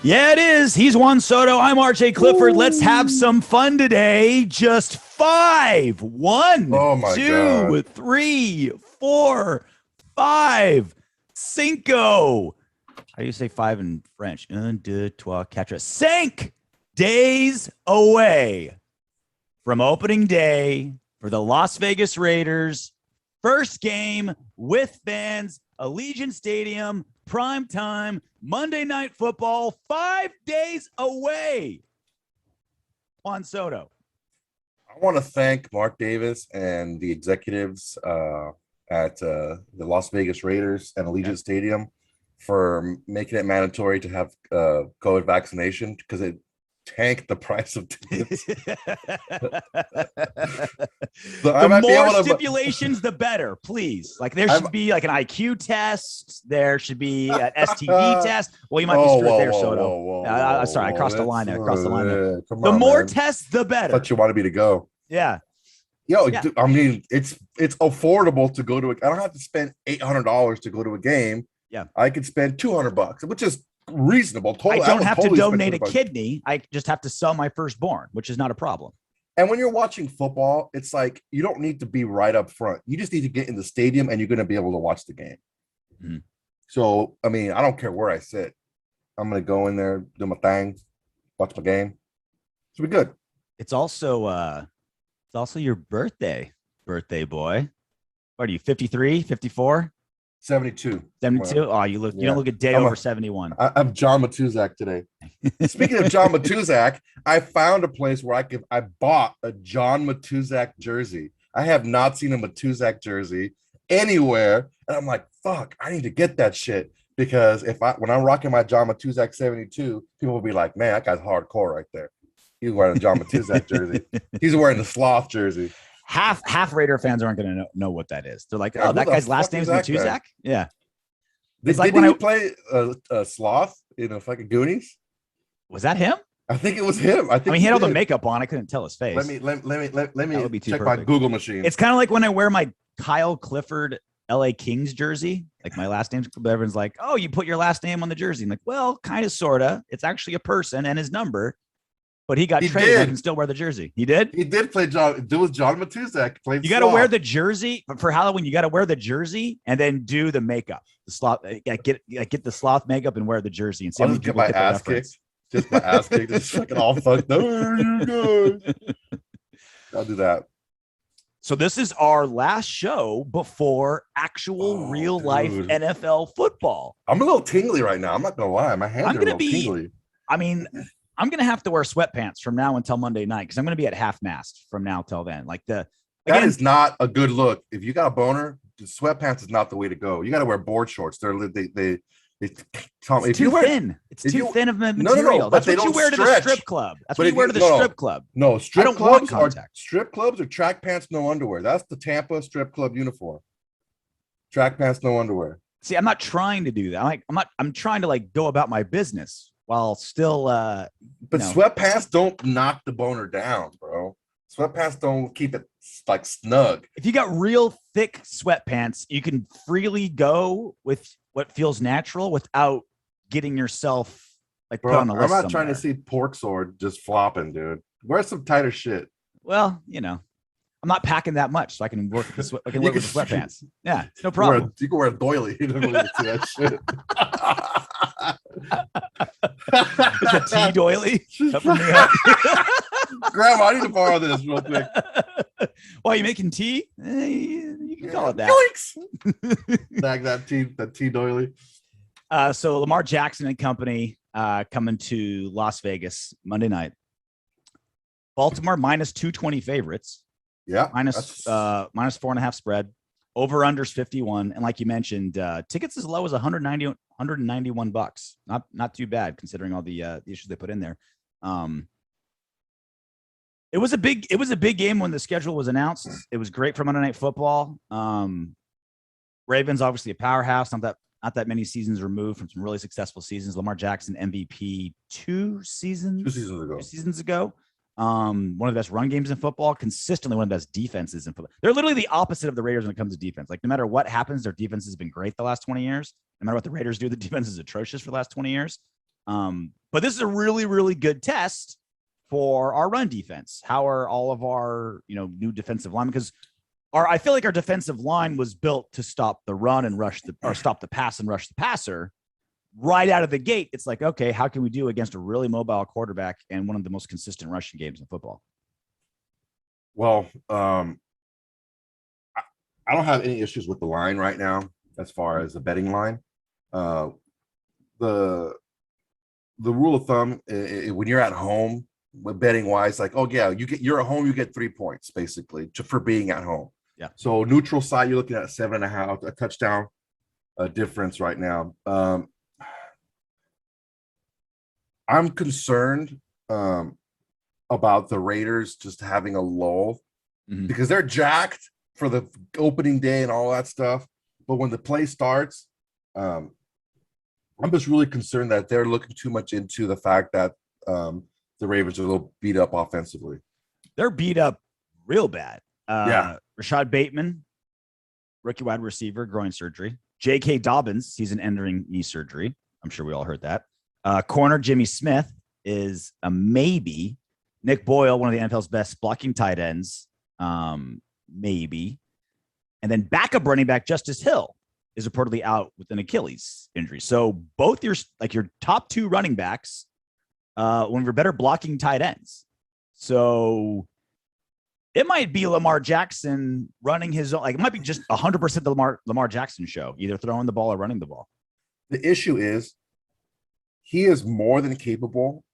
Yeah, it is. He's Juan Soto. I'm RJ Clifford. Let's have some fun today. Just five. One, Oh my two, God. 3, 4, 5, cinco. How do you say five in French? Un, deux, trois, quatre. Cinq days away from opening day for the Las Vegas Raiders. First game with fans, Allegiant Stadium, prime time, Monday Night Football, 5 days away. Juan Soto. I want to thank Mark Davis and the executives at the Las Vegas Raiders and Allegiant Stadium for making it mandatory to have COVID vaccination because it tanked the price of tickets. So the more stipulations, the better, please. Like there should be like an IQ test. There should be an STD test. Well, you might be screwed there, Soto. Sorry, I crossed the line there. The more tests, the better. I thought you wanted me to go. Yeah. Dude, I mean, it's affordable to go to. I don't have to spend $800 to go to a game. Yeah, I could spend $200, which is reasonable. I don't have to donate a kidney. I just have to sell my firstborn, which is not a problem. And when you're watching football, it's like you don't need to be right up front. You just need to get in the stadium and you're going to be able to watch the game. Mm-hmm. So, I mean, I don't care where I sit. I'm going to go in there, do my thing, watch my game. It'll be good. It's also your birthday, boy. What are you, 53, 54? 72. 72? Oh, you don't look a day over 71. I'm John Matuzak today. Speaking of John Matuzak, I found a place where I bought a John Matuzak jersey. I have not seen a Matuzak jersey anywhere. And I'm like, fuck, I need to get that shit. Because when I'm rocking my John Matuzak 72, people will be like, man, that guy's hardcore right there. He's wearing a John Matuzak jersey. He's wearing the sloth jersey. Half Raider fans aren't going to know what that is. They're like, oh, that guy's last name is Matuzak? Yeah. Did he play Sloth in a fucking Goonies? Was that him? I think it was him. I mean, he had all the makeup on. I couldn't tell his face. Let me check my Google machine. It's kind of like when I wear my Kyle Clifford LA Kings jersey. Like my last name's, everyone's like, oh, you put your last name on the jersey. I'm like, well, kind of, sort of. It's actually a person and his number. But he got traded and can still wear the jersey. He did? He did play John. It was John Matuzak. You got to wear the jersey. But for Halloween, you got to wear the jersey and then do the makeup. The sloth. Get the sloth makeup and wear the jersey. And see how many people get my ass kicked. Just my ass kicked. Just fucking all fucked up. I'll do that. So this is our last show before actual real life NFL football. I'm a little tingly right now. I'm not going to lie. My hands are a little tingly. I mean, I'm going to have to wear sweatpants from now until Monday night because I'm going to be at half mast from now till then. That is not a good look. If you got a boner, sweatpants is not the way to go. You got to wear board shorts. It's too thin. It's too thin of a material. No, that's what you wear to the strip club. That's what you wear to the strip club. No, strip clubs are track pants, no underwear. That's the Tampa strip club uniform. Track pants, no underwear. See, I'm not trying to do that. I'm trying to go about my business. While still, sweatpants don't knock the boner down, bro. Sweatpants don't keep it snug. If you got real thick sweatpants, you can freely go with what feels natural without getting yourself put on a list. I'm not trying to see pork sword just flopping, dude. Wear some tighter shit. Well, I'm not packing that much, so I can work with the sweatpants. Yeah, no problem. You can wear a doily. You don't really see that shit. It's a tea doily. Grandma, I need to borrow this real quick. Why are you making tea? You can call it that. Bag that tea doily. So Lamar Jackson and company coming to Las Vegas Monday night. Baltimore minus 220 favorites. Yeah. Minus 4.5 spread. Over unders 51. And like you mentioned, tickets as low as $191. Not too bad considering all the issues they put in there. It was a big game when the schedule was announced. It was great for Monday Night Football. Ravens obviously a powerhouse. Not that many seasons removed from some really successful seasons. Lamar Jackson MVP 2 seasons ago. One of the best run games in football, consistently one of the best defenses in football. They're literally the opposite of the Raiders when it comes to defense. No matter what happens, their defense has been great the last 20 years. No matter what the Raiders do, the defense is atrocious for the last 20 years. But this is a really, really good test for our run defense. How are all of our, new defensive linemen? Because I feel like our defensive line was built to stop the run and stop the pass and rush the passer. Right out of the gate, it's like, okay, how can we do against a really mobile quarterback and one of the most consistent rushing games in football? Well, I don't have any issues with the line right now as far as the betting line. The rule of thumb, when you're at home, with betting wise, like, oh yeah, you're at home, you get 3 points basically for being at home. Yeah. So neutral side, you're looking at 7.5, a touchdown difference right now. I'm concerned about the Raiders just having a lull because they're jacked for the opening day and all that stuff. But when the play starts, I'm just really concerned that they're looking too much into the fact that the Ravens are a little beat up offensively. They're beat up real bad. Yeah. Rashad Bateman, rookie wide receiver, groin surgery. J.K. Dobbins, season-ending knee surgery. I'm sure we all heard that. Corner Jimmy Smith is a maybe. Nick Boyle, one of the NFL's best blocking tight ends, maybe. And then backup running back Justice Hill is reportedly out with an Achilles injury. So both your top 2 running backs, one of your better blocking tight ends. So it might be Lamar Jackson running his own. Like, it might be just 100% the Lamar Jackson show, either throwing the ball or running the ball. The issue is he is more than capable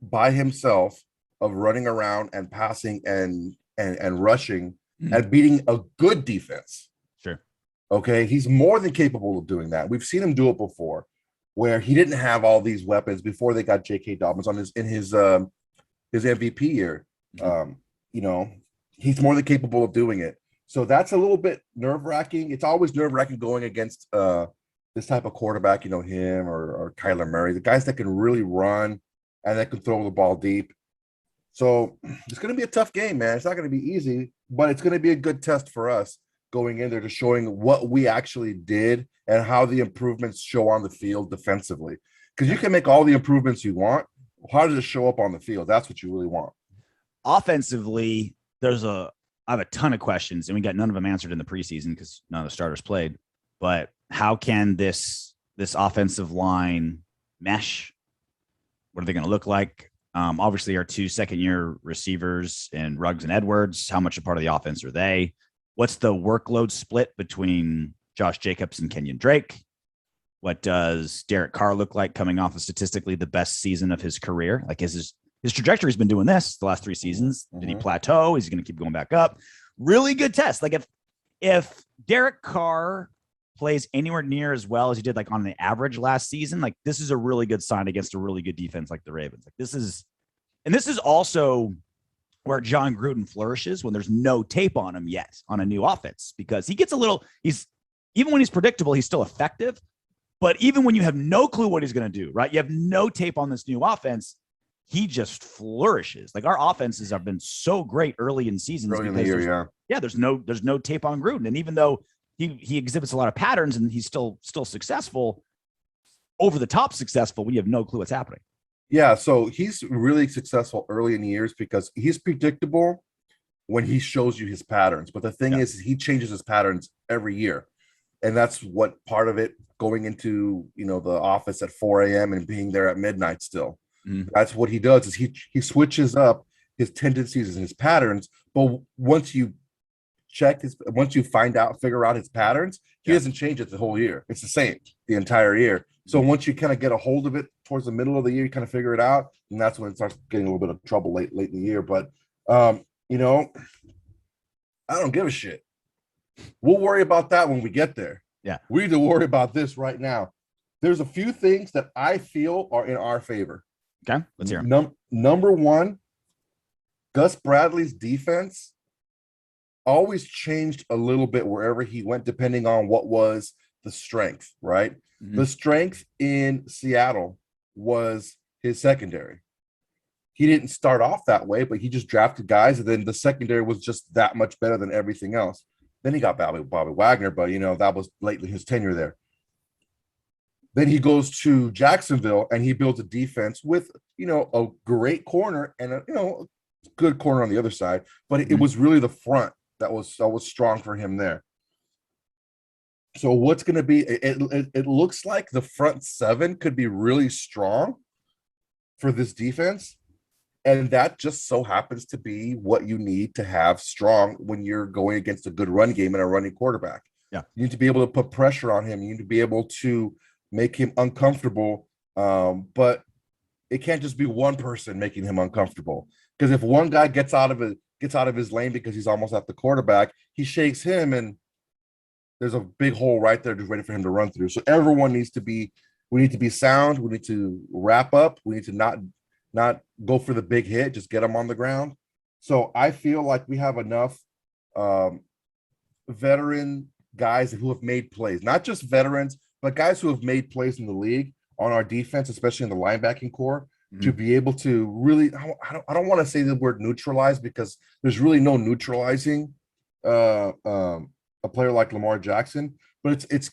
by himself of running around and passing and rushing and beating a good defense. Sure. Okay. He's more than capable of doing that. We've seen him do it before, where he didn't have all these weapons before they got J.K. Dobbins in his MVP year. He's more than capable of doing it. So that's a little bit nerve-wracking. It's always nerve-wracking going against this type of quarterback, him or Kyler Murray, the guys that can really run and that can throw the ball deep. So it's going to be a tough game, man. It's not going to be easy, but it's going to be a good test for us going in there to showing what we actually did and how the improvements show on the field defensively. Because you can make all the improvements you want. How does it show up on the field? That's what you really want. Offensively, I have a ton of questions, and we got none of them answered in the preseason because none of the starters played. But how can this offensive line mesh? What are they going to look like? Obviously, our 2 second-year receivers in Ruggs and Edwards, how much a part of the offense are they? What's the workload split between Josh Jacobs and Kenyon Drake? What does Derek Carr look like coming off of statistically the best season of his career? Like, his trajectory has been doing this the last 3 seasons. Did he plateau? Is he going to keep going back up? Really good test. Like, if Derek Carr plays anywhere near as well as he did like on the average last season, like, this is a really good sign against a really good defense like the Ravens. Like, this is also where John Gruden flourishes when there's no tape on him yet on a new offense, because he gets even when he's predictable, he's still effective. But even when you have no clue what he's going to do, right? You have no tape on this new offense, he just flourishes. Like, our offenses have been so great early in seasons. Early in the year, yeah. There's no tape on Gruden. And even though he exhibits a lot of patterns and he's still successful, over the top successful, we have no clue what's happening. Yeah, so he's really successful early in the years because he's predictable when he shows you his patterns. But the thing is, he changes his patterns every year. And that's what part of it going into, the office at 4 a.m. and being there at midnight still. That's what he does, is he switches up his tendencies and his patterns. But once you figure out his patterns, he doesn't change it the whole year. It's the same the entire year. So once you kind of get a hold of it towards the middle of the year, you kind of figure it out, and that's when it starts getting a little bit of trouble late in the year. But I don't give a shit. We'll worry about that when we get there. Yeah. We need to worry about this right now. There's a few things that I feel are in our favor. Okay, let's hear them. Number one, Gus Bradley's defense always changed a little bit wherever he went, depending on what was the strength, right? The strength in Seattle was his secondary. He didn't start off that way, but he just drafted guys, and then the secondary was just that much better than everything else. Then he got Bobby Wagner, but that was lately his tenure there. Then he goes to Jacksonville and he builds a defense with, a great corner and a good corner on the other side. But it was really the front that was strong for him there. So what's going to be? It looks like the front seven could be really strong for this defense, and that just so happens to be what you need to have strong when you're going against a good run game and a running quarterback. Yeah, you need to be able to put pressure on him. You need to be able to make him uncomfortable, but it can't just be one person making him uncomfortable. Because if one guy gets out of his lane because he's almost at the quarterback, he shakes him and there's a big hole right there just waiting for him to run through. So everyone needs to be, we need to be sound. We need to wrap up. We need to not go for the big hit, just get them on the ground. So I feel like we have enough veteran guys who have made plays, not just veterans, but guys who have made plays in the league on our defense, especially in the linebacking core, to be able to really, I don't want to say the word neutralize, because there's really no neutralizing a player like Lamar Jackson, but it's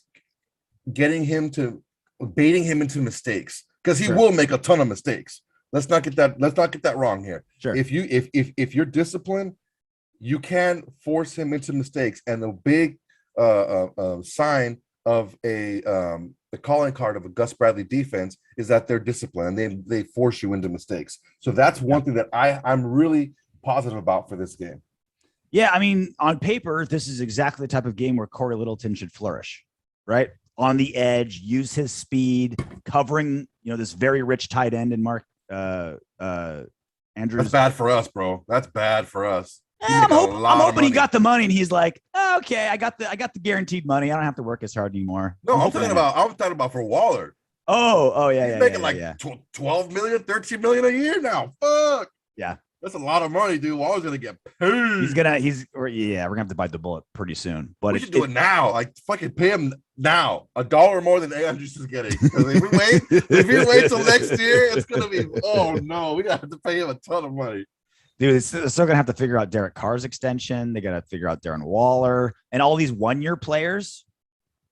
baiting him into mistakes, because he will make a ton of mistakes. Let's not get that wrong here. Sure. If you're disciplined, you can force him into mistakes. And the big sign of the calling card of a Gus Bradley defense is that they're disciplined and they force you into mistakes. So that's one thing that I'm really positive about for this game. Yeah, I mean, on paper, this is exactly the type of game where Corey Littleton should flourish, right? On the edge, use his speed, covering, this very rich tight end in Mark Andrews. That's bad for us, bro. That's bad for us. I'm hoping he got the money and he's like, okay, I got the guaranteed money. I don't have to work as hard anymore. No, I'm talking about for Waller. Oh yeah. He's making 12 million, 13 million a year now. Fuck. Yeah. That's a lot of money, dude. Waller's gonna get paid. We're gonna have to bite the bullet pretty soon. But we should do it now. Like, fucking pay him now. $1 more than Andrews is getting. If we wait till next year, it's gonna be, oh no, we gotta have to pay him a ton of money. Dude, they're still gonna have to figure out Derek Carr's extension. They gotta figure out Darren Waller and all these 1-year players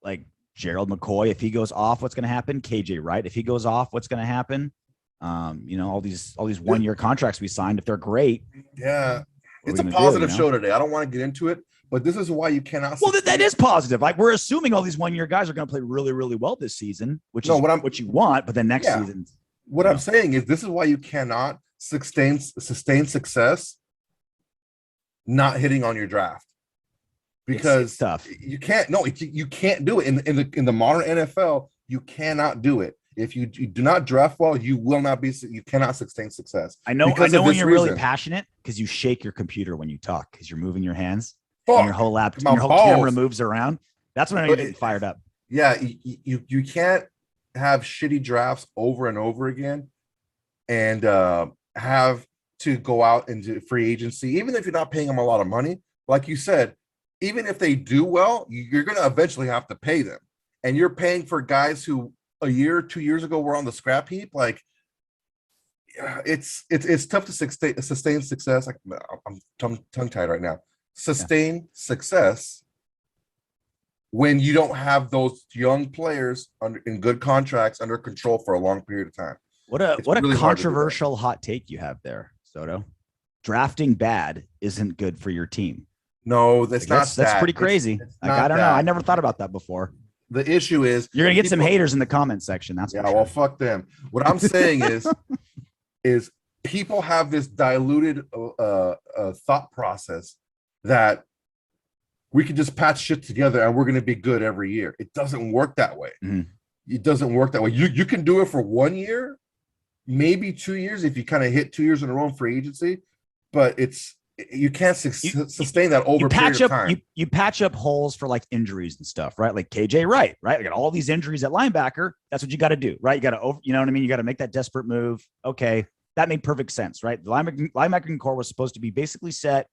like Gerald McCoy. If he goes off, what's gonna happen? KJ Wright, if he goes off, what's gonna happen? All these 1-year contracts we signed, if they're great. Yeah, it's a positive show today. I don't want to get into it, but this is why you cannot. Well, that is positive. Like, we're assuming all these 1-year guys are going to play really, really well this season, which is what you want. But then next season, what I'm saying is, this is why you cannot sustain success not hitting on your draft, because it's tough. You can't. No, you can't do it in the modern NFL. You cannot do it. If you do not draft well, you cannot sustain success. I know when you're really passionate, because you shake your computer when you talk, because you're moving your hands and your whole camera moves around. That's when I get fired up. Yeah, you can't have shitty drafts over and over again and have to go out into free agency, even if you're not paying them a lot of money. Like you said, even if they do well, you're going to eventually have to pay them. And you're paying for guys who a year, 2 years ago were on the scrap heap. Like, it's tough to sustain success. Like, I'm tongue tied right now. Sustain success when you don't have those young players in good contracts under control for a long period of time. What a controversial hot take you have there, Soto. Drafting bad isn't good for your team. No, that's pretty crazy. I don't know. I never thought about that before. The issue is you're gonna get some haters in the comment section. That's well, fuck them. What I'm saying is people have this diluted thought process that we can just patch shit together and we're gonna be good every year. It doesn't work that way. It doesn't work that way. You can do it for 1 year, maybe 2 years if you kind of hit 2 years in a row in free agency, but you can't sustain that over a period of time. You patch up holes for like injuries and stuff, right? Like KJ Wright, right? We got all these injuries at linebacker. That's what you got to do, right? You got to, you know what I mean? You got to make that desperate move. Okay. That made perfect sense, right? The linebacking core was supposed to be basically set,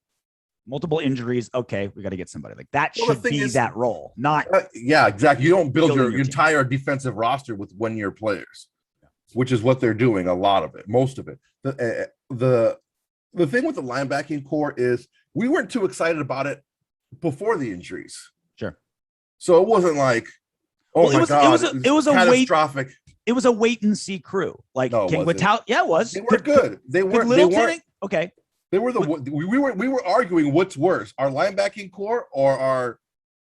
multiple injuries. Okay. We got to get somebody like that. Should be that role, not. Yeah, exactly. You don't build your entire defensive roster with 1-year players, which is what they're doing. A lot of it, most of it. The thing with the linebacking core is we weren't too excited about it before the injuries. Sure. So it wasn't like, Oh my God. It was a catastrophic. It was a wait and see crew. Like, No, yeah, it was. They were good. They weren't. Okay. They were we were arguing what's worse, our linebacking core or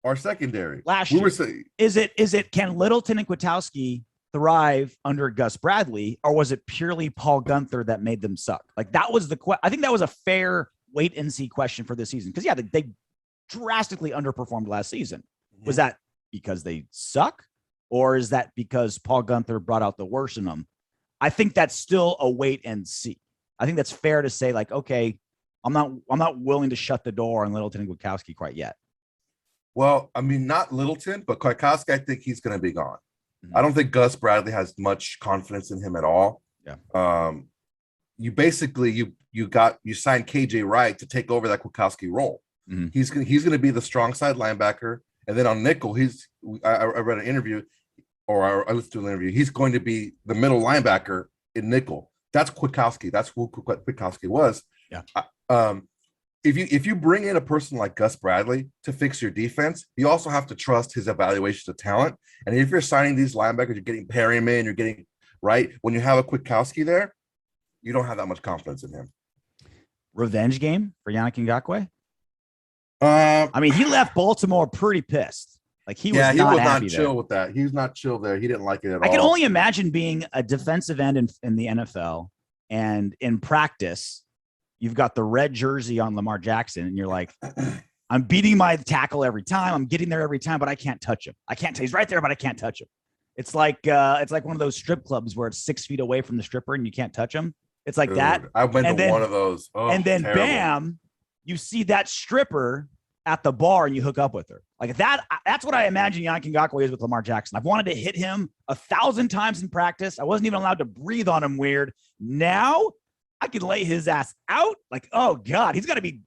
our secondary. Last year, we were saying, is it can Littleton and Kwiatkowski thrive under Gus Bradley, or was it purely Paul Guenther that made them suck? Like that was I think that was a fair wait and see question for this season, because yeah, they drastically underperformed last season. Was that because they suck, or is that because Paul Guenther brought out the worst in them? I think that's still a wait and see. I think that's fair to say, like, okay, I'm not willing to shut the door on Littleton and Kwiatkowski quite yet. Well, I mean, not Littleton, but Kwiatkowski, I think he's going to be gone. I don't think Gus Bradley has much confidence in him at all. Yeah. You basically you signed KJ Wright to take over that Kwiatkowski role. Mm-hmm. He's going to be the strong side linebacker, and then on nickel, I read an interview, or I listened to an interview. He's going to be the middle linebacker in nickel. That's Kwiatkowski. That's who Kwiatkowski was. Yeah. If you bring in a person like Gus Bradley to fix your defense, you also have to trust his evaluation of talent. And if you're signing these linebackers, you're getting Perryman, you're getting right. When you have a Kwiatkowski there, you don't have that much confidence in him. Revenge game for Yannick Ngakoue? I mean, he left Baltimore pretty pissed. Like he was not chill with that. He was not chill there. He didn't like it at all. I can only imagine being a defensive end in the NFL, and in practice, you've got the red jersey on Lamar Jackson, and you're like, I'm beating my tackle every time. I'm getting there every time, but I can't touch him. He's right there, but I can't touch him. It's like one of those strip clubs where it's 6 feet away from the stripper and you can't touch him. It's like that. I went to one of those. Oh, and then terrible. bam, you see that stripper at the bar and you hook up with her. Like that. That's what I imagine Yannick Ngakoue is with Lamar Jackson. I've wanted to hit him 1,000 times in practice. I wasn't even allowed to breathe on him weird. Now I can lay his ass out. Like, oh God, he's gonna be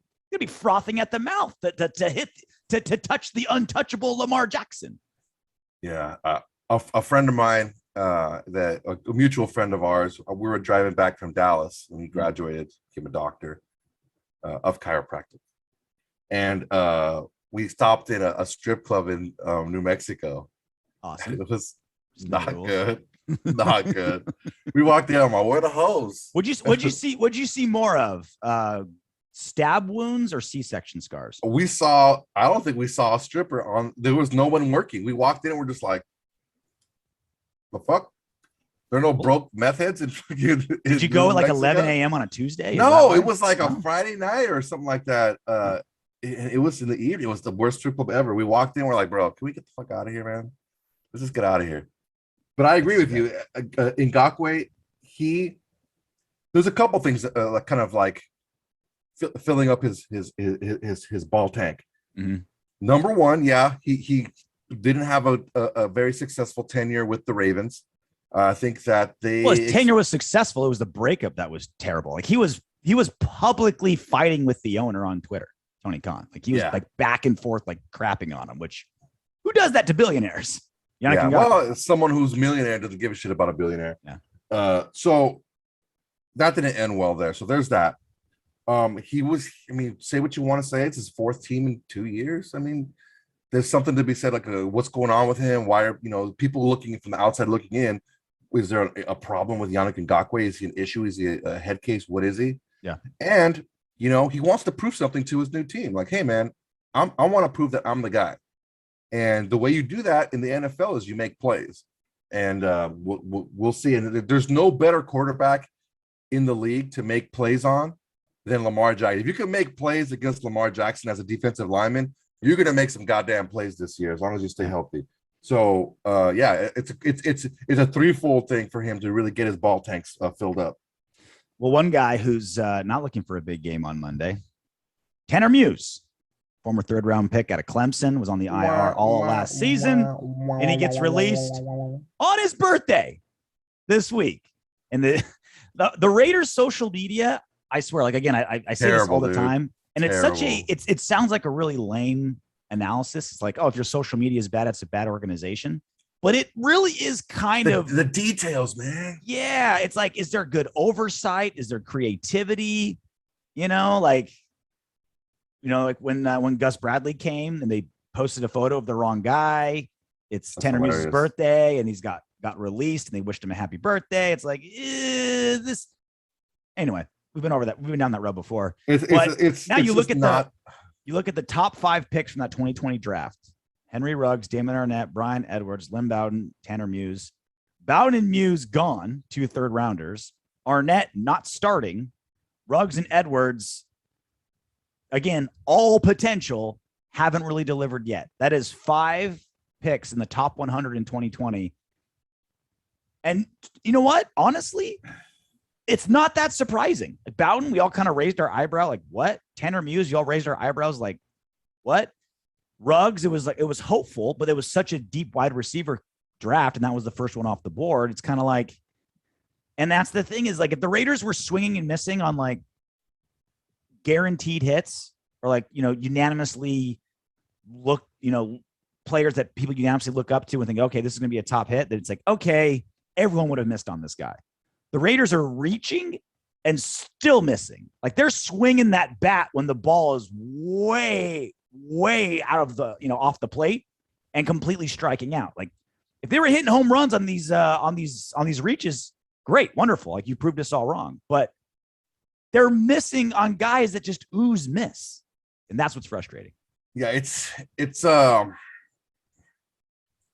frothing at the mouth to touch the untouchable Lamar Jackson. Yeah. A friend of mine, a mutual friend of ours, we were driving back from Dallas when he graduated, became a doctor of chiropractic. And we stopped in a strip club in New Mexico. Awesome. It was not good. Not good. We walked in, I'm like, where the hose? What'd you see more of? Stab wounds or C-section scars? I don't think we saw a stripper there was no one working. We walked in and we're just like, the fuck? There are no broke meth heads Did you go at like 11 a.m. on a Tuesday? No, it was like a Friday night or something like that. It was in the evening. It was the worst strip club ever. We walked in, we're like, bro, can we get the fuck out of here, man? Let's just get out of here. But I agree with you. Ngakoue, there's a couple things kind of like filling up his ball tank. Mm-hmm. Number one, yeah, he didn't have a very successful tenure with the Ravens. I think that his tenure was successful. It was the breakup that was terrible. Like he was publicly fighting with the owner on Twitter, Tony Khan. Like he was like back and forth, like crapping on him. Which who does that to billionaires? Well, someone who's a millionaire doesn't give a shit about a billionaire. Yeah. So that didn't end well there. So there's that. Say what you want to say. It's his fourth team in 2 years. I mean, there's something to be said, like what's going on with him? Why are people looking from the outside looking in? Is there a problem with Yannick Ngakoue? Is he an issue? Is he a head case? What is he? Yeah. And he wants to prove something to his new team. Like, hey man, I want to prove that I'm the guy. And the way you do that in the NFL is you make plays. And we'll see. And there's no better quarterback in the league to make plays on than Lamar Jackson. If you can make plays against Lamar Jackson as a defensive lineman, you're going to make some goddamn plays this year as long as you stay healthy. So, it's a threefold thing for him to really get his ball tanks filled up. Well, one guy who's not looking for a big game on Monday, Tanner Muse, former third-round pick out of Clemson, was on the IR all last season, and he gets released on his birthday this week. And the Raiders' social media, I swear, like again, I say this all the time, and it sounds like a really lame analysis. It's like, oh, if your social media is bad, it's a bad organization. But it really is kind of the details, man. Yeah. It's like, is there good oversight? Is there creativity? Like when Gus Bradley came and they posted a photo of the wrong guy. it's That's Tanner Muse's hilarious. birthday and he's got released and they wished him a happy birthday. It's like, this. Anyway, we've been over that. We've been down that road before. Now you look at the top 5 picks from that 2020 draft. Henry Ruggs, Damon Arnett, Brian Edwards, Lynn Bowden, Tanner Muse. Bowden and Muse gone, 2 third-rounders. Arnett not starting. Ruggs and Edwards, again, all potential, haven't really delivered yet. That is 5 picks in the top 100 in 2020. And you know what? Honestly, it's not that surprising. Like Bowden, we all kind of raised our eyebrow, like, what? Tanner Muse, you all raised our eyebrows, like, what? Ruggs, it was hopeful, but it was such a deep wide receiver draft, and that was the first one off the board. It's kind of like, and that's the thing is, like, if the Raiders were swinging and missing on like guaranteed hits or like, unanimously players that people unanimously look up to and think, okay, this is going to be a top hit, that it's like, okay, everyone would have missed on this guy. The Raiders are reaching and still missing. Like they're swinging that bat when the ball is way, way out of the, off the plate and completely striking out. Like if they were hitting home runs on these reaches, great, wonderful. Like you proved us all wrong, but they're missing on guys that just ooze miss. And that's what's frustrating. Yeah. It's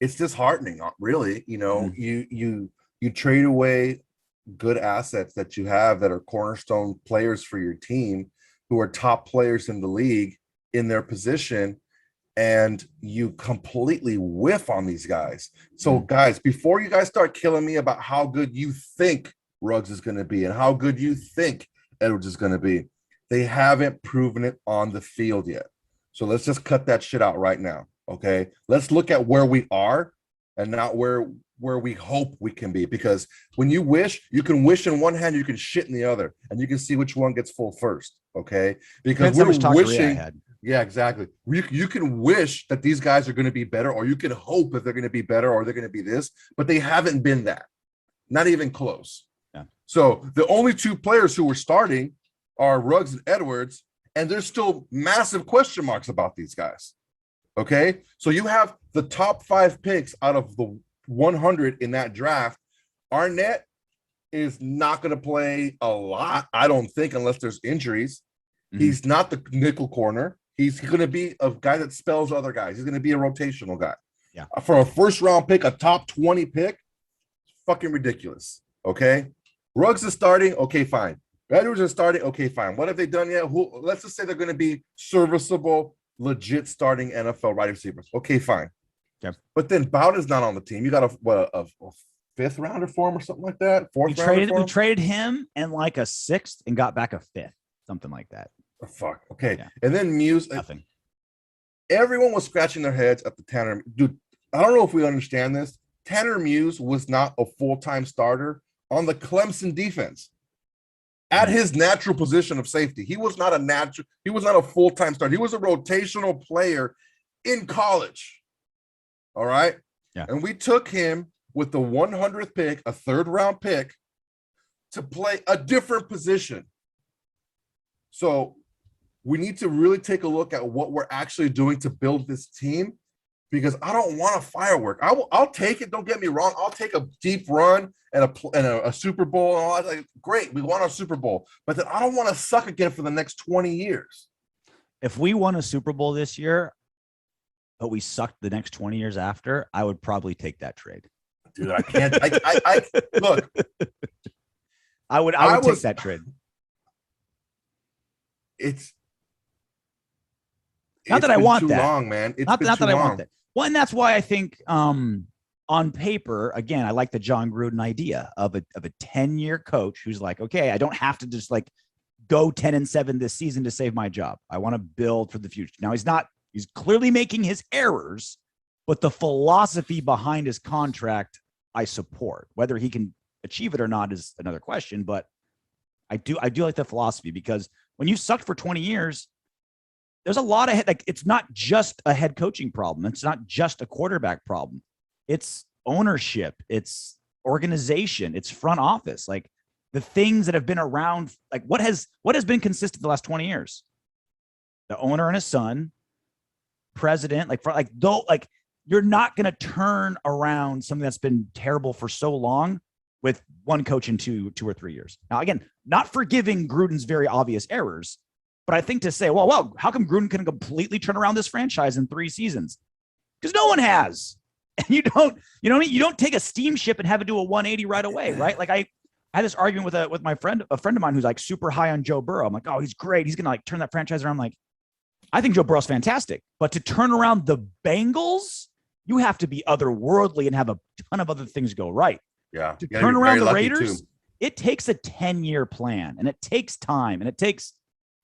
disheartening, really. You trade away good assets that you have that are cornerstone players for your team who are top players in the league in their position, and you completely whiff on these guys. So guys, before you guys start killing me about how good you think Ruggs is going to be and how good you think Edwards is going to be, they haven't proven it on the field yet. So let's just cut that shit out right now. Okay. Let's look at where we are and not where we hope we can be, because when you wish, you can wish in one hand, you can shit in the other, and you can see which one gets full first. Okay. Because we're wishing. Yeah, exactly. You can wish that these guys are going to be better, or you can hope that they're going to be better, or they're going to be this, but they haven't been that. Not even close. Yeah. So the only 2 players who were starting are Ruggs and Edwards, and there's still massive question marks about these guys. Okay. So you have the top 5 picks out of the 100 in that draft. Arnett is not going to play a lot, I don't think, unless there's injuries. He's not the nickel corner. He's going to be a guy that spells other guys. He's going to be a rotational guy. Yeah. For a first round pick, a top 20 pick, fucking ridiculous. Okay. Ruggs is starting. Okay, fine. Edwards is starting. Okay, fine. What have they done yet? Let's just say they're going to be serviceable, legit starting NFL wide receivers. Okay, fine. Yeah. But then Bowden's not on the team. You got a 5th rounder for him or something like that. We traded him and like a 6th and got back a 5th, something like that. Oh, fuck. Okay. Yeah. And then Muse. Nothing. Everyone was scratching their heads at the Tanner. Dude, I don't know if we understand this. Tanner Muse was not a full-time starter on the Clemson defense at his natural position of safety. He was not a full-time starter. He was a rotational player in college. All right. Yeah. And we took him with the 100th pick, a 3rd round pick, to play a different position. So we need to really take a look at what we're actually doing to build this team, because I don't want a firework. I'll take it. Don't get me wrong. I'll take a deep run and a Super Bowl and all that. Like, great. We won a Super Bowl, but then I don't want to suck again for the next 20 years. If we won a Super Bowl this year, but we sucked the next 20 years after, I would probably take that trade. Dude, I can't. I look. I would take that trade. It's not that I want too that. Long, man. It's not been that too I long. want that. Well, and that's why I think on paper, again, I like the John Gruden idea of a 10-year coach who's like, okay, I don't have to just like go 10-7 this season to save my job. I want to build for the future. Now he's clearly making his errors, but the philosophy behind his contract, I support. Whether he can achieve it or not is another question, but I do like the philosophy, because when you sucked for 20 years, there's a lot of it's not just a head coaching problem. It's not just a quarterback problem. It's ownership, it's organization, it's front office. Like the things that have been around, like what has been consistent the last 20 years? The owner and his son, president, you're not going to turn around something that's been terrible for so long with one coach in two or 3 years. Now, again, not forgiving Gruden's very obvious errors, but I think to say, well, how come Gruden can completely turn around this franchise in 3 seasons? Because no one has. And you know what I mean? You don't take a steamship and have it do a 180 right away, right? Like I had this argument with my friend, a friend of mine who's like super high on Joe Burrow. I'm like, oh, he's great. He's gonna like turn that franchise around. I'm like, I think Joe Burrow's fantastic, but to turn around the Bengals, you have to be otherworldly and have a ton of other things go right. Yeah. To turn around the Raiders, it takes a 10-year plan, and it takes time, and it takes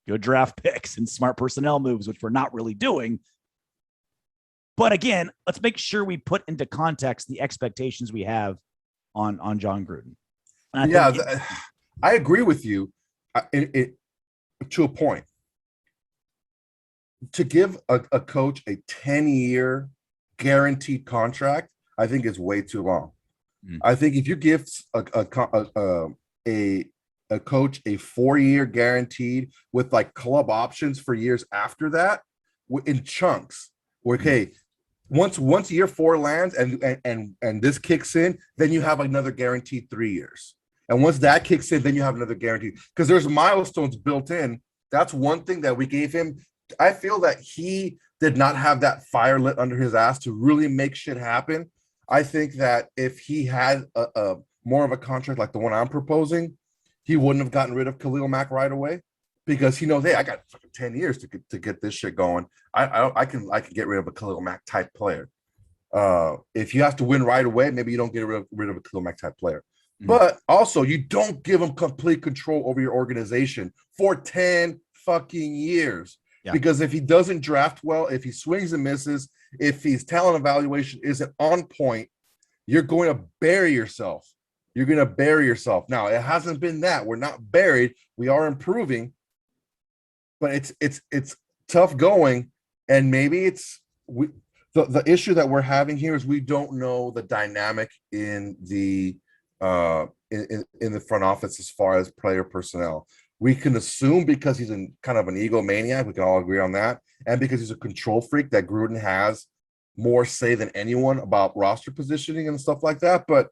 good draft picks and smart personnel moves, which we're not really doing. But again, let's make sure we put into context the expectations we have on John Gruden. I agree with you to a point. To give a coach a 10-year guaranteed contract, I think is way too long. I think if you give a coach a 4-year guaranteed with like club options for years after that in chunks, okay, once year 4 lands and this kicks in, then you have another guaranteed 3 years. And once that kicks in, then you have another guarantee, because there's milestones built in. That's one thing that we gave him. I feel that he did not have that fire lit under his ass to really make shit happen. I think that if he had a more of a contract like the one I'm proposing, he wouldn't have gotten rid of Khalil Mack right away, because he knows, hey, I got 10 years to get this shit going. I can get rid of a Khalil Mack type player. If you have to win right away, maybe you don't get rid of a Khalil Mack type player. But also, you don't give him complete control over your organization for 10 fucking years. Yeah. Because if he doesn't draft well, if he swings and misses, if his talent evaluation isn't on point, you're going to bury yourself. You're going to bury yourself. Now, it hasn't been that. We're not buried. We are improving. But it's tough going. And maybe the issue that we're having here is we don't know the dynamic in the front office as far as player personnel. We can assume, because he's kind of an egomaniac, we can all agree on that, and because he's a control freak, that Gruden has more say than anyone about roster positioning and stuff like that. But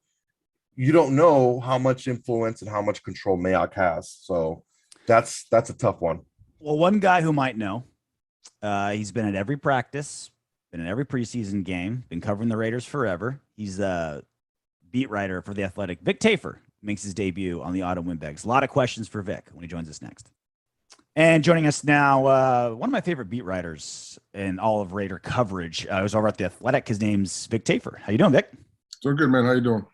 you don't know how much influence and how much control Mayock has. So that's a tough one. Well, one guy who might know, he's been at every practice, been in every preseason game, been covering the Raiders forever. He's a beat writer for The Athletic. Vic Tafur makes his debut on the Autumn Windbags. A lot of questions for Vic when he joins us next. And joining us now, one of my favorite beat writers in all of Raider coverage. I was over at The Athletic. His name's Vic Tafur. How you doing, Vic? Doing good, man. How you doing?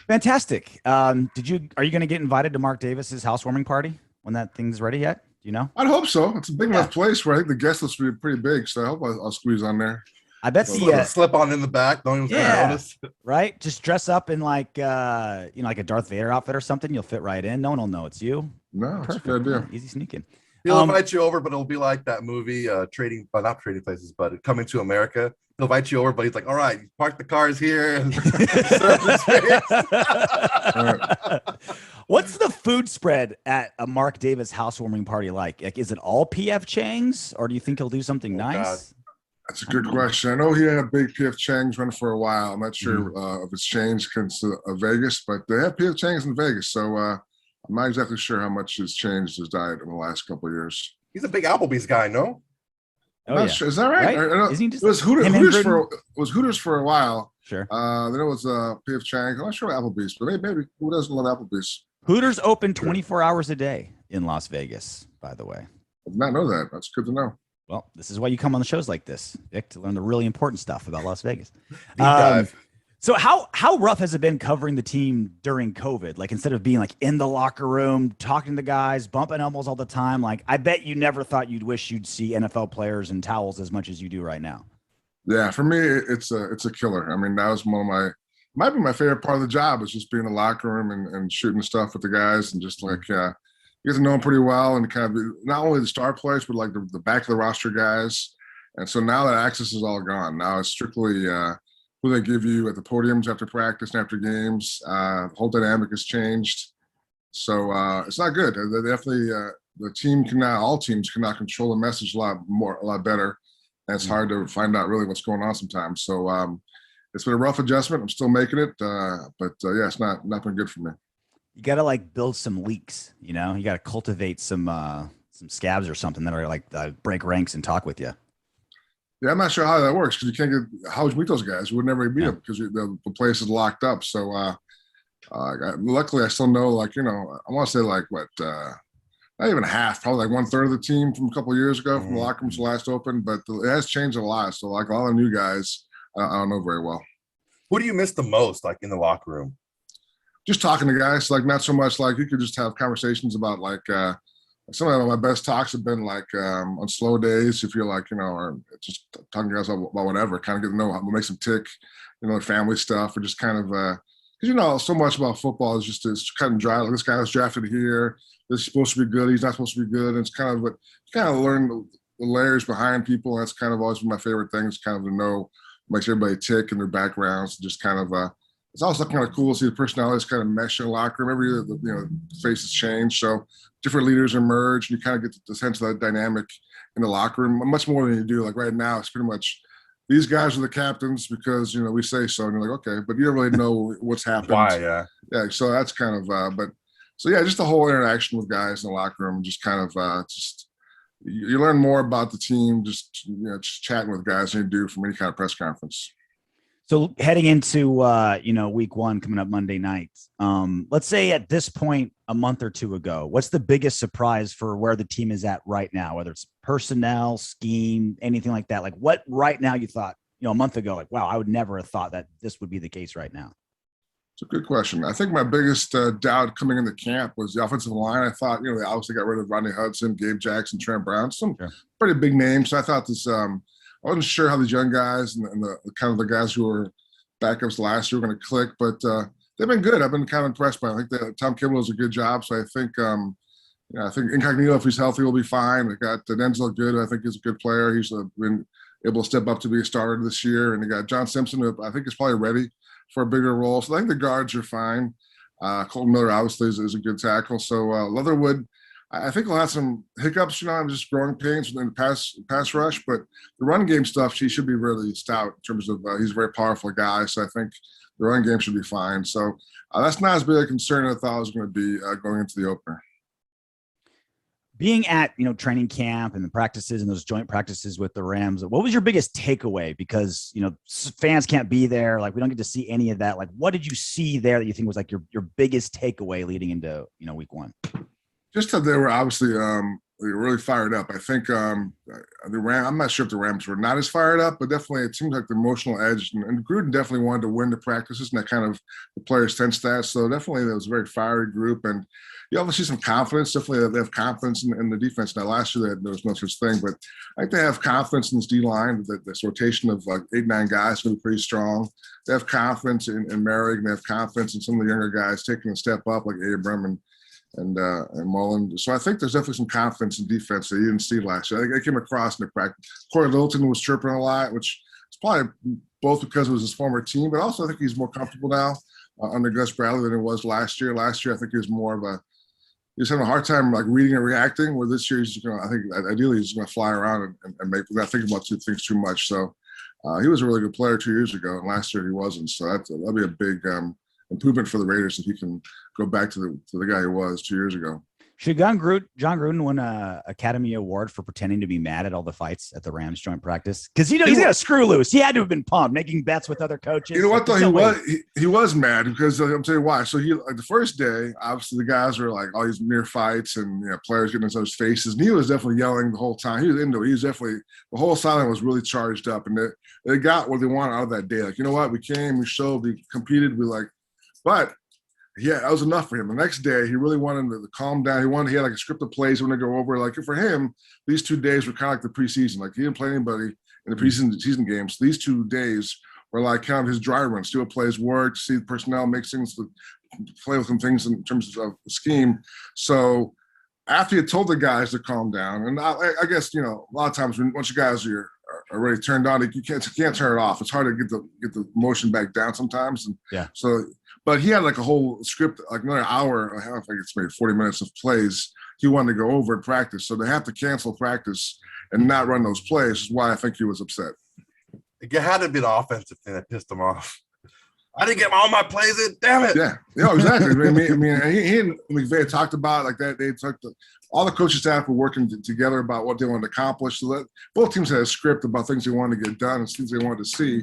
Fantastic. Are you going to get invited to Mark Davis's housewarming party when that thing's ready yet? Do you know? I'd hope so. It's a big enough place where I think the guest list will be pretty big, so I hope I'll squeeze on there. I bet slip on in the back. Don't even notice. Right? Just dress up in like like a Darth Vader outfit or something. You'll fit right in. No one will know it's you. No, it's a good idea. Easy sneaking. He'll invite you over, but it'll be like that movie, not Trading Places, but Coming to America. He'll invite you over, but he's like, all right, park the cars here. What's the food spread at a Mark Davis housewarming party like? Is it all PF Chang's, or do you think he'll do something nice? God. That's a good question. I know he had a big P.F. Chang's run for a while. I'm not sure if it's changed because of Vegas, but they have P.F. Chang's in Vegas. So I'm not exactly sure how much has changed his diet in the last couple of years. He's a big Applebee's guy, no? Sure. Is that right? Isn't he just, it was Hooters for a while. Sure. Then it was P.F. Chang's. I'm not sure Applebee's, but maybe who doesn't love Applebee's? Hooters open 24 hours a day in Las Vegas, by the way. I did not know that. That's good to know. Well, this is why you come on the shows like this, Vic, to learn the really important stuff about Las Vegas. Deep dive. So how rough has it been covering the team during COVID? Like, instead of being like in the locker room, talking to guys, bumping elbows all the time, like I bet you never thought you'd wish you'd see NFL players in towels as much as you do right now. Yeah, for me, it's a killer. I mean, that was might be my favorite part of the job, is just being in the locker room and shooting stuff with the guys, and just like you get to know them pretty well, and kind of not only the star players, but like the back of the roster guys. And so now that access is all gone. Now it's strictly who they give you at the podiums after practice and after games. The whole dynamic has changed. So it's not good. They definitely, all teams cannot control the message a lot better. and it's hard to find out really what's going on sometimes. So it's been a rough adjustment. I'm still making it, but yeah, it's not been good for me. You got to like build some leaks, you know. You got to cultivate some scabs or something that are like break ranks and talk with you. Yeah, I'm not sure how that works because you can't get. How would you meet those guys? You would never meet them because the place is locked up. So luckily, I still know, like, you know, I want to say like what, not even half, probably like 1/3 of the team from a couple of years ago from the locker room's last open, but it has changed a lot. So like all the new guys, I don't know very well. Who do you miss the most, like in the locker room? Just talking to guys, like not so much like you could just have conversations about like some of my best talks have been like on slow days, if you're like, you know, or just talking to guys about whatever, kind of get to know what makes them tick, you know, family stuff, or just kind of because you know so much about football is just it's cut and dry. Like this guy was drafted here, this is supposed to be good, he's not supposed to be good. And it's kind of what you kind of learn the layers behind people. And that's kind of always been my favorite thing, is kind of to know what makes everybody tick and their backgrounds. Just kind of it's also kind of cool to see the personalities kind of mesh in the locker room. Every year, you know, faces change, so different leaders emerge, and you kind of get the sense of that dynamic in the locker room much more than you do. Like right now, it's pretty much these guys are the captains because, you know, we say so, and you're like, okay, but you don't really know what's happened. Why? Yeah. So that's kind of, but so yeah, just the whole interaction with guys in the locker room, just kind of just you learn more about the team, just, you know, just chatting with guys than you do from any kind of press conference. So heading into you know, week 1 coming up Monday night, let's say at this point a month or two ago, what's the biggest surprise for where the team is at right now, whether it's personnel, scheme, anything like that? Like what right now you thought, you know, a month ago, like, wow, I would never have thought that this would be the case right now? It's a good question. I think my biggest doubt coming into camp was the offensive line. I thought, you know, they obviously got rid of Rodney Hudson, Gabe Jackson, Trent Brown, some pretty big names. So I thought this I wasn't sure how these young guys and the kind of the guys who were backups last year were going to click, but they've been good. I've been kind of impressed by them. I think that Tom Kimball does a good job. So I think, you know, I think Incognito, if he's healthy, will be fine. They got Denzel Good, I think he's a good player. He's been able to step up to be a starter this year. And they got John Simpson, who I think is probably ready for a bigger role. So I think the guards are fine. Colton Miller obviously is a good tackle. So Leatherwood, I think he'll have some hiccups, you know, just growing pains in the pass rush, but the run game stuff, she should be really stout in terms of he's a very powerful guy. So I think the run game should be fine. So that's not as big a concern as I thought it was going to be going into the opener. Being at, you know, training camp and the practices and those joint practices with the Rams, what was your biggest takeaway? Because, you know, fans can't be there. Like we don't get to see any of that. Like what did you see there that you think was like your biggest takeaway leading into, you know, week 1? Just that they were obviously they were really fired up. I think the Rams, I'm not sure if the Rams were not as fired up, but definitely it seemed like the emotional edge. And Gruden definitely wanted to win the practices, and that kind of the players sensed that. So definitely there was a very fiery group. And you obviously see some confidence. Definitely they have confidence in the defense. Now last year there was no such thing, but I think they have confidence in this D-line. This rotation of like 8-9 guys is going to be pretty strong. They have confidence in Mayock, and they have confidence in some of the younger guys taking a step up like Abram and Mullen. So I think there's definitely some confidence in defense that you didn't see last year. I think they came across in the practice. Corey Littleton was chirping a lot, which is probably both because it was his former team, but also I think he's more comfortable now under Gus Bradley than it was last year. Last year, I think he was more of he was having a hard time like reading and reacting, where this year he's just I think ideally he's going to fly around and make without thinking about two things too much. So he was a really good player 2 years ago, and last year he wasn't. So that'll be a big improvement for the Raiders if he can go back to the guy he was 2 years ago. Should John Gruden win an Academy Award for pretending to be mad at all the fights at the Rams joint practice? Because, you know, he's got a screw loose. He had to have been pumped, making bets with other coaches. You know what, though? He was mad because I'm telling you why. So the first day, obviously the guys were like all these near fights and, you know, players getting in those faces. And he was definitely yelling the whole time. He was into it. He was definitely – the whole silent was really charged up. And they got what they wanted out of that day. Like, you know what? We came, we showed, we competed. But – yeah, that was enough for him. The next day, he really wanted to calm down. He had like a script of plays he wanted to go over. Like for him, these 2 days were kind of like the preseason. Like he didn't play anybody in the season games. So these 2 days were like kind of his dry run, see what plays work, see the personnel, make things, play with some things in terms of the scheme. So after he had told the guys to calm down, and I guess, you know, a lot of times once you guys are already turned on, you can't turn it off. It's hard to get the emotion back down sometimes. And yeah. So. But he had like a whole script, like another hour, I don't think it's maybe 40 minutes of plays he wanted to go over in practice. So they have to cancel practice and not run those plays is why I think he was upset. It had to be the offensive thing that pissed him off. I didn't get all my plays in. Damn it. Yeah, exactly. I mean, he and McVay talked about like that. They took all the coaching staff were working together about what they wanted to accomplish. So that both teams had a script about things they wanted to get done and things they wanted to see.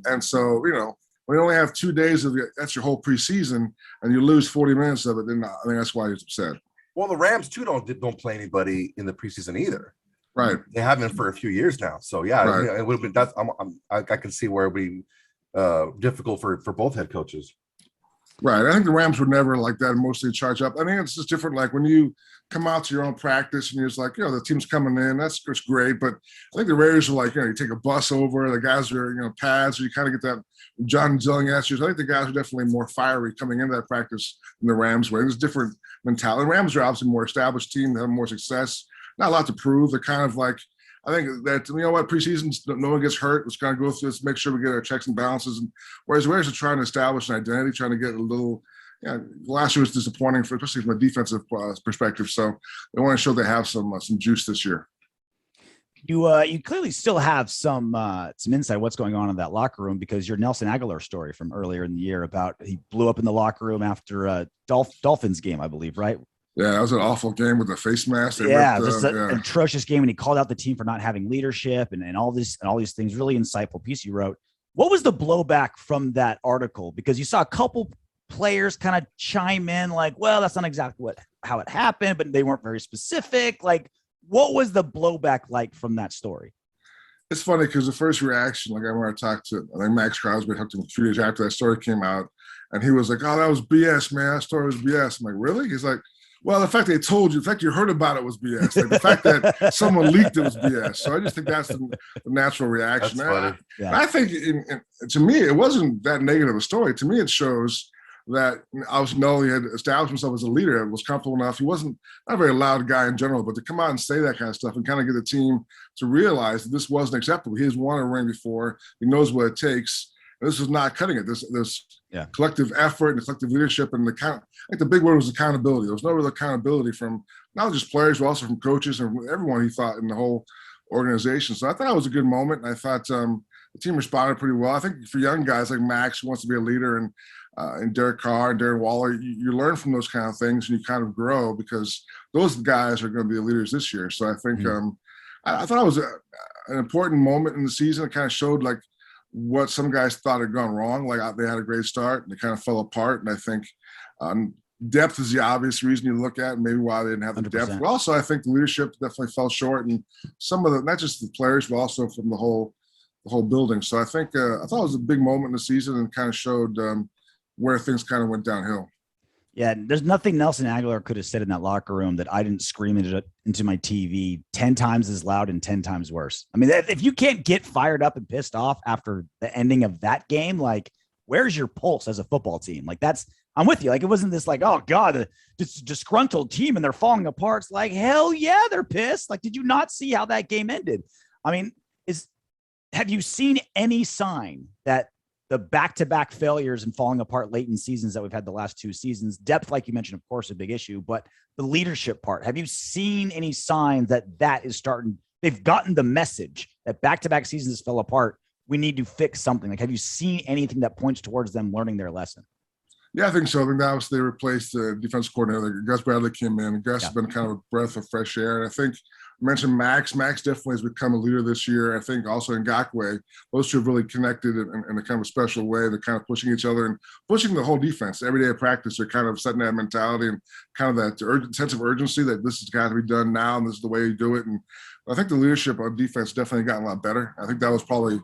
And so, when you only have 2 days that's your whole preseason, and you lose 40 minutes of it, then I think that's why he's upset. Well, the Rams too don't play anybody in the preseason either. Right. They haven't for a few years now. So yeah, right. It would have been. I can see where it would be difficult for both head coaches. Right. I think the Rams were never like that, mostly charge up. I think it's just different. Like when you come out to your own practice and you're just like, the team's coming in, that's great. But I think the Raiders are like, you take a bus over, the guys are, pads, or you kind of get that John Zilling attitude. I think the guys are definitely more fiery coming into that practice than the Rams were. There's different mentality. The Rams are obviously a more established team. They have more success. Not a lot to prove. They're kind of like, I think that, preseason, no one gets hurt. Let's kind of go through this, make sure we get our checks and balances. And whereas the Raiders are trying to establish an identity, trying to get a little, last year was disappointing, especially from a defensive perspective. So they want to show they have some juice this year. You clearly still have some insight what's going on in that locker room, because your Nelson Agholor story from earlier in the year about he blew up in the locker room after a Dolphins game, I believe, right? Yeah, that was an awful game with the face mask. An atrocious game, and he called out the team for not having leadership and all these things. Really insightful piece you wrote. What was the blowback from that article? Because you saw a couple players kind of chime in like, well, that's not exactly how it happened, but they weren't very specific. Like, what was the blowback like from that story? It's funny because the first reaction, like I remember I talked to, I think Max Crosby talked to him 3 days after that story came out, and he was like, "Oh, that was BS, man. That story was BS." I'm like, "Really?" He's like, "Well, the fact they told you, the fact you heard about it was BS. Like the fact that someone leaked it was BS." So I just think that's the natural reaction. That's funny. I think, to me, it wasn't that negative a story. To me, it shows that obviously Nelly had established himself as a leader, was comfortable enough. He wasn't not a very loud guy in general, but to come out and say that kind of stuff and kind of get the team to realize that this wasn't acceptable. He has won a ring before. He knows what it takes. And this was not cutting it. This collective effort and collective leadership, and I think the big word was accountability. There was no real accountability from not just players, but also from coaches and everyone, he thought, in the whole organization. So I thought it was a good moment. And I thought the team responded pretty well. I think for young guys like Max, who wants to be a leader, and Derek Carr and Darren Waller, you learn from those kind of things and you kind of grow, because those guys are going to be the leaders this year. So I think I thought it was an important moment in the season. It kind of showed like what some guys thought had gone wrong. Like they had a great start and they kind of fell apart. And I think depth is the obvious reason you look at, maybe why they didn't have the 100%. Depth. But also I think the leadership definitely fell short, and some of the, not just the players, but also from the whole building. So I think I thought it was a big moment in the season and kind of showed where things kind of went downhill. Yeah, there's nothing Nelson Agholor could have said in that locker room that I didn't scream into my TV 10 times as loud and 10 times worse. I mean, if you can't get fired up and pissed off after the ending of that game, like, where's your pulse as a football team? Like, I'm with you. Like, it wasn't this like, oh God, this disgruntled team and they're falling apart. It's like, hell yeah, they're pissed. Like, did you not see how that game ended? I mean, have you seen any sign that the back-to-back failures and falling apart late in seasons that we've had the last 2 seasons, depth, like you mentioned, of course, a big issue, but the leadership part, have you seen any signs that is starting? They've gotten the message that back-to-back seasons fell apart. We need to fix something. Like, have you seen anything that points towards them learning their lesson? Yeah, I think so. I think that was, they replaced the defense coordinator. Gus Bradley came in. Gus has been kind of a breath of fresh air. And I think I mentioned Max. Max definitely has become a leader this year. I think also Ngakoue. Those two have really connected in a kind of a special way. They're kind of pushing each other and pushing the whole defense. Every day of practice, they're kind of setting that mentality and kind of that sense of urgency that this has got to be done now and this is the way you do it. And I think the leadership on defense definitely gotten a lot better. I think that was probably,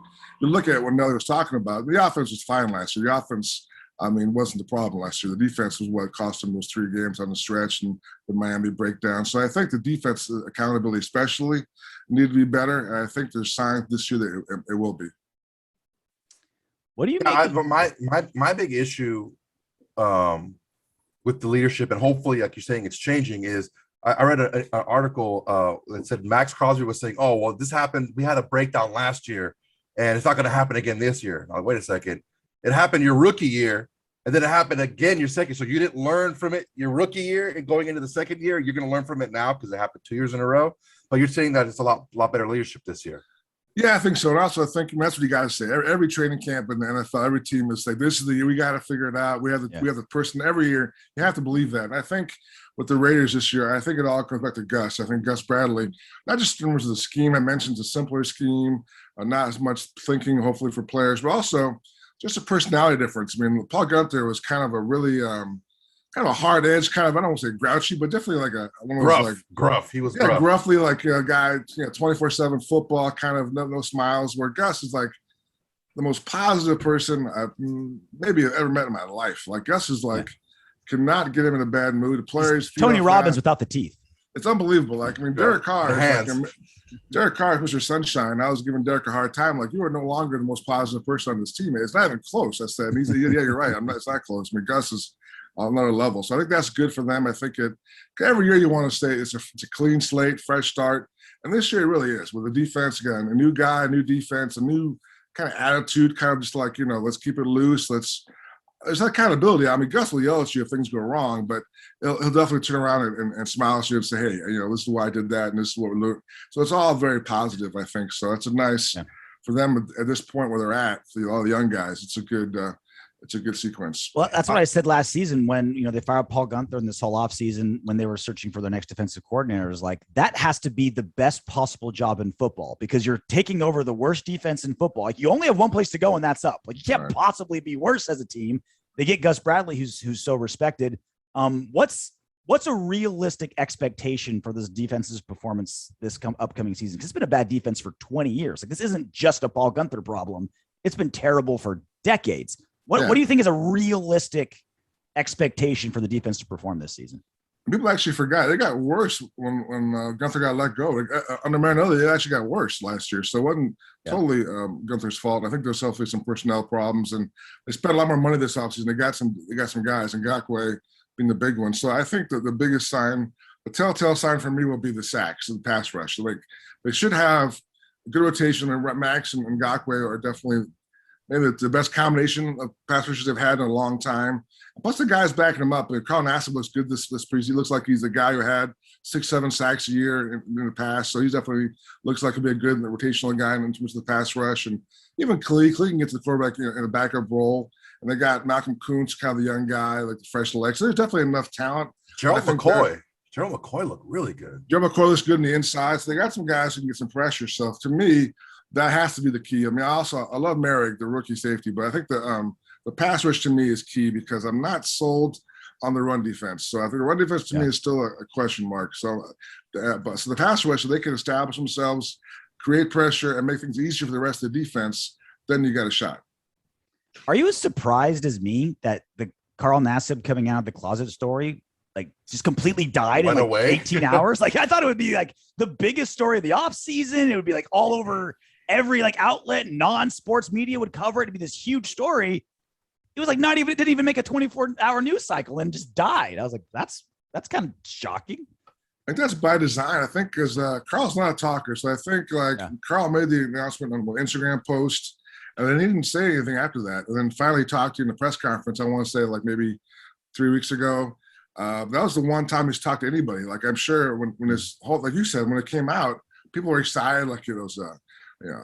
you look at what Nelly was talking about, the offense was fine last year. The offense, wasn't the problem last year. The defense was what cost them those 3 games on the stretch and the Miami breakdown. So I think the defense accountability especially need to be better. And I think there's signs this year that it will be. What do you make? My big issue with the leadership, and hopefully, like you're saying, it's changing, is I read an article that said Max Crosby was saying, oh, well, this happened. We had a breakdown last year, and it's not going to happen again this year. Now, wait a second. It happened your rookie year, And then it happened again your second. So you didn't learn from it your rookie year and going into the second year. You're going to learn from it now because it happened 2 years in a row. But you're saying that it's a lot better leadership this year. Yeah, I think so. And also, I think that's what you got to say. Every training camp in the NFL, every team is like, "This is the year we got to figure it out." We have the person every year. You have to believe that. And I think with the Raiders this year, I think it all comes back to Gus. I think Gus Bradley, not just in terms of the scheme, I mentioned a simpler scheme, not as much thinking, hopefully for players, but also just a personality difference. I mean, Paul Guenther was kind of a really kind of a hard edge, kind of, I don't want to say grouchy, but definitely like gruff. He was gruffly like a guy, 24/7 football, kind of no smiles. Where Gus is like the most positive person I've maybe ever met in my life. Like Gus is like cannot get him in a bad mood. The players, Tony Robbins without the teeth. It's unbelievable. Like, I mean, Derek Carr is Derek Carr is Mr. Sunshine. I was giving Derek a hard time. Like, you are no longer the most positive person on this team. It's not even close. I said, yeah, you're right. It's not close. I mean, Gus is on another level. So I think that's good for them. I think every year you want to say it's a clean slate, fresh start. And this year it really is with the defense again, a new guy, a new defense, a new kind of attitude, kind of just like, let's keep it loose. There's that accountability. I mean, Gus will yell at you if things go wrong, but he'll definitely turn around and smile at you and say, hey, this is why I did that. And this is what we're doing. So it's all very positive, I think. So it's a nice for them at this point where they're at, for all the young guys. It's a good sequence. Well, that's what I said last season when, they fired Paul Guenther in this whole offseason when they were searching for their next defensive coordinators. Like, that has to be the best possible job in football because you're taking over the worst defense in football. Like, you only have one place to go and that's up. Like, you can't possibly be worse as a team. They get Gus Bradley, who's so respected. What's a realistic expectation for this defense's performance this upcoming season? Because it's been a bad defense for 20 years. Like, this isn't just a Paul Guenther problem. It's been terrible for decades. What do you think is a realistic expectation for the defense to perform this season? People actually forgot. It got worse when Guenther got let go. Under Marinelli, it actually got worse last year. So it wasn't totally Guenther's fault. I think there's definitely some personnel problems, and they spent a lot more money this offseason. They got some guys, and Ngakoue being the big one. So I think that the biggest sign, the telltale sign for me, will be the sacks and the pass rush. So they should have a good rotation, and Max and Ngakoue are definitely maybe the best combination of pass rushers they've had in a long time. Plus the guys backing him up. Carl Nassib looks good this preseason. He looks like he's the guy who had 6-7 sacks a year in the past. So he definitely looks like he'll be a good rotational guy in terms of the pass rush. And even Klee can get to the quarterback in a backup role. And they got Malcolm Kuntz, kind of the young guy, like the fresh legs. So there's definitely enough talent. Gerald McCoy looked really good. Gerald McCoy looks good on the inside. So they got some guys who can get some pressure. So to me, that has to be the key. I mean, I love Mayock, the rookie safety, but I think the pass rush to me is key because I'm not sold on the run defense. So I think the run defense to me is still a question mark. So the pass rush, so they can establish themselves, create pressure, and make things easier for the rest of the defense, then you got a shot. Are you as surprised as me that the Carl Nassib coming out of the closet story just completely died in away. 18 hours? Like, I thought it would be like the biggest story of the offseason. It would be like all over every outlet, non-sports media would cover it. It'd be this huge story. It was like didn't even make a 24-hour news cycle and just died. I was like, that's kind of shocking. I think that's by design. I think because Carl's not a talker. So I think Carl made the announcement on an Instagram post and then he didn't say anything after that. And then finally talked to you in the press conference, I want to say maybe 3 weeks ago. That was the one time he's talked to anybody. Like, I'm sure when this whole, like you said, when it came out, people were excited. Like,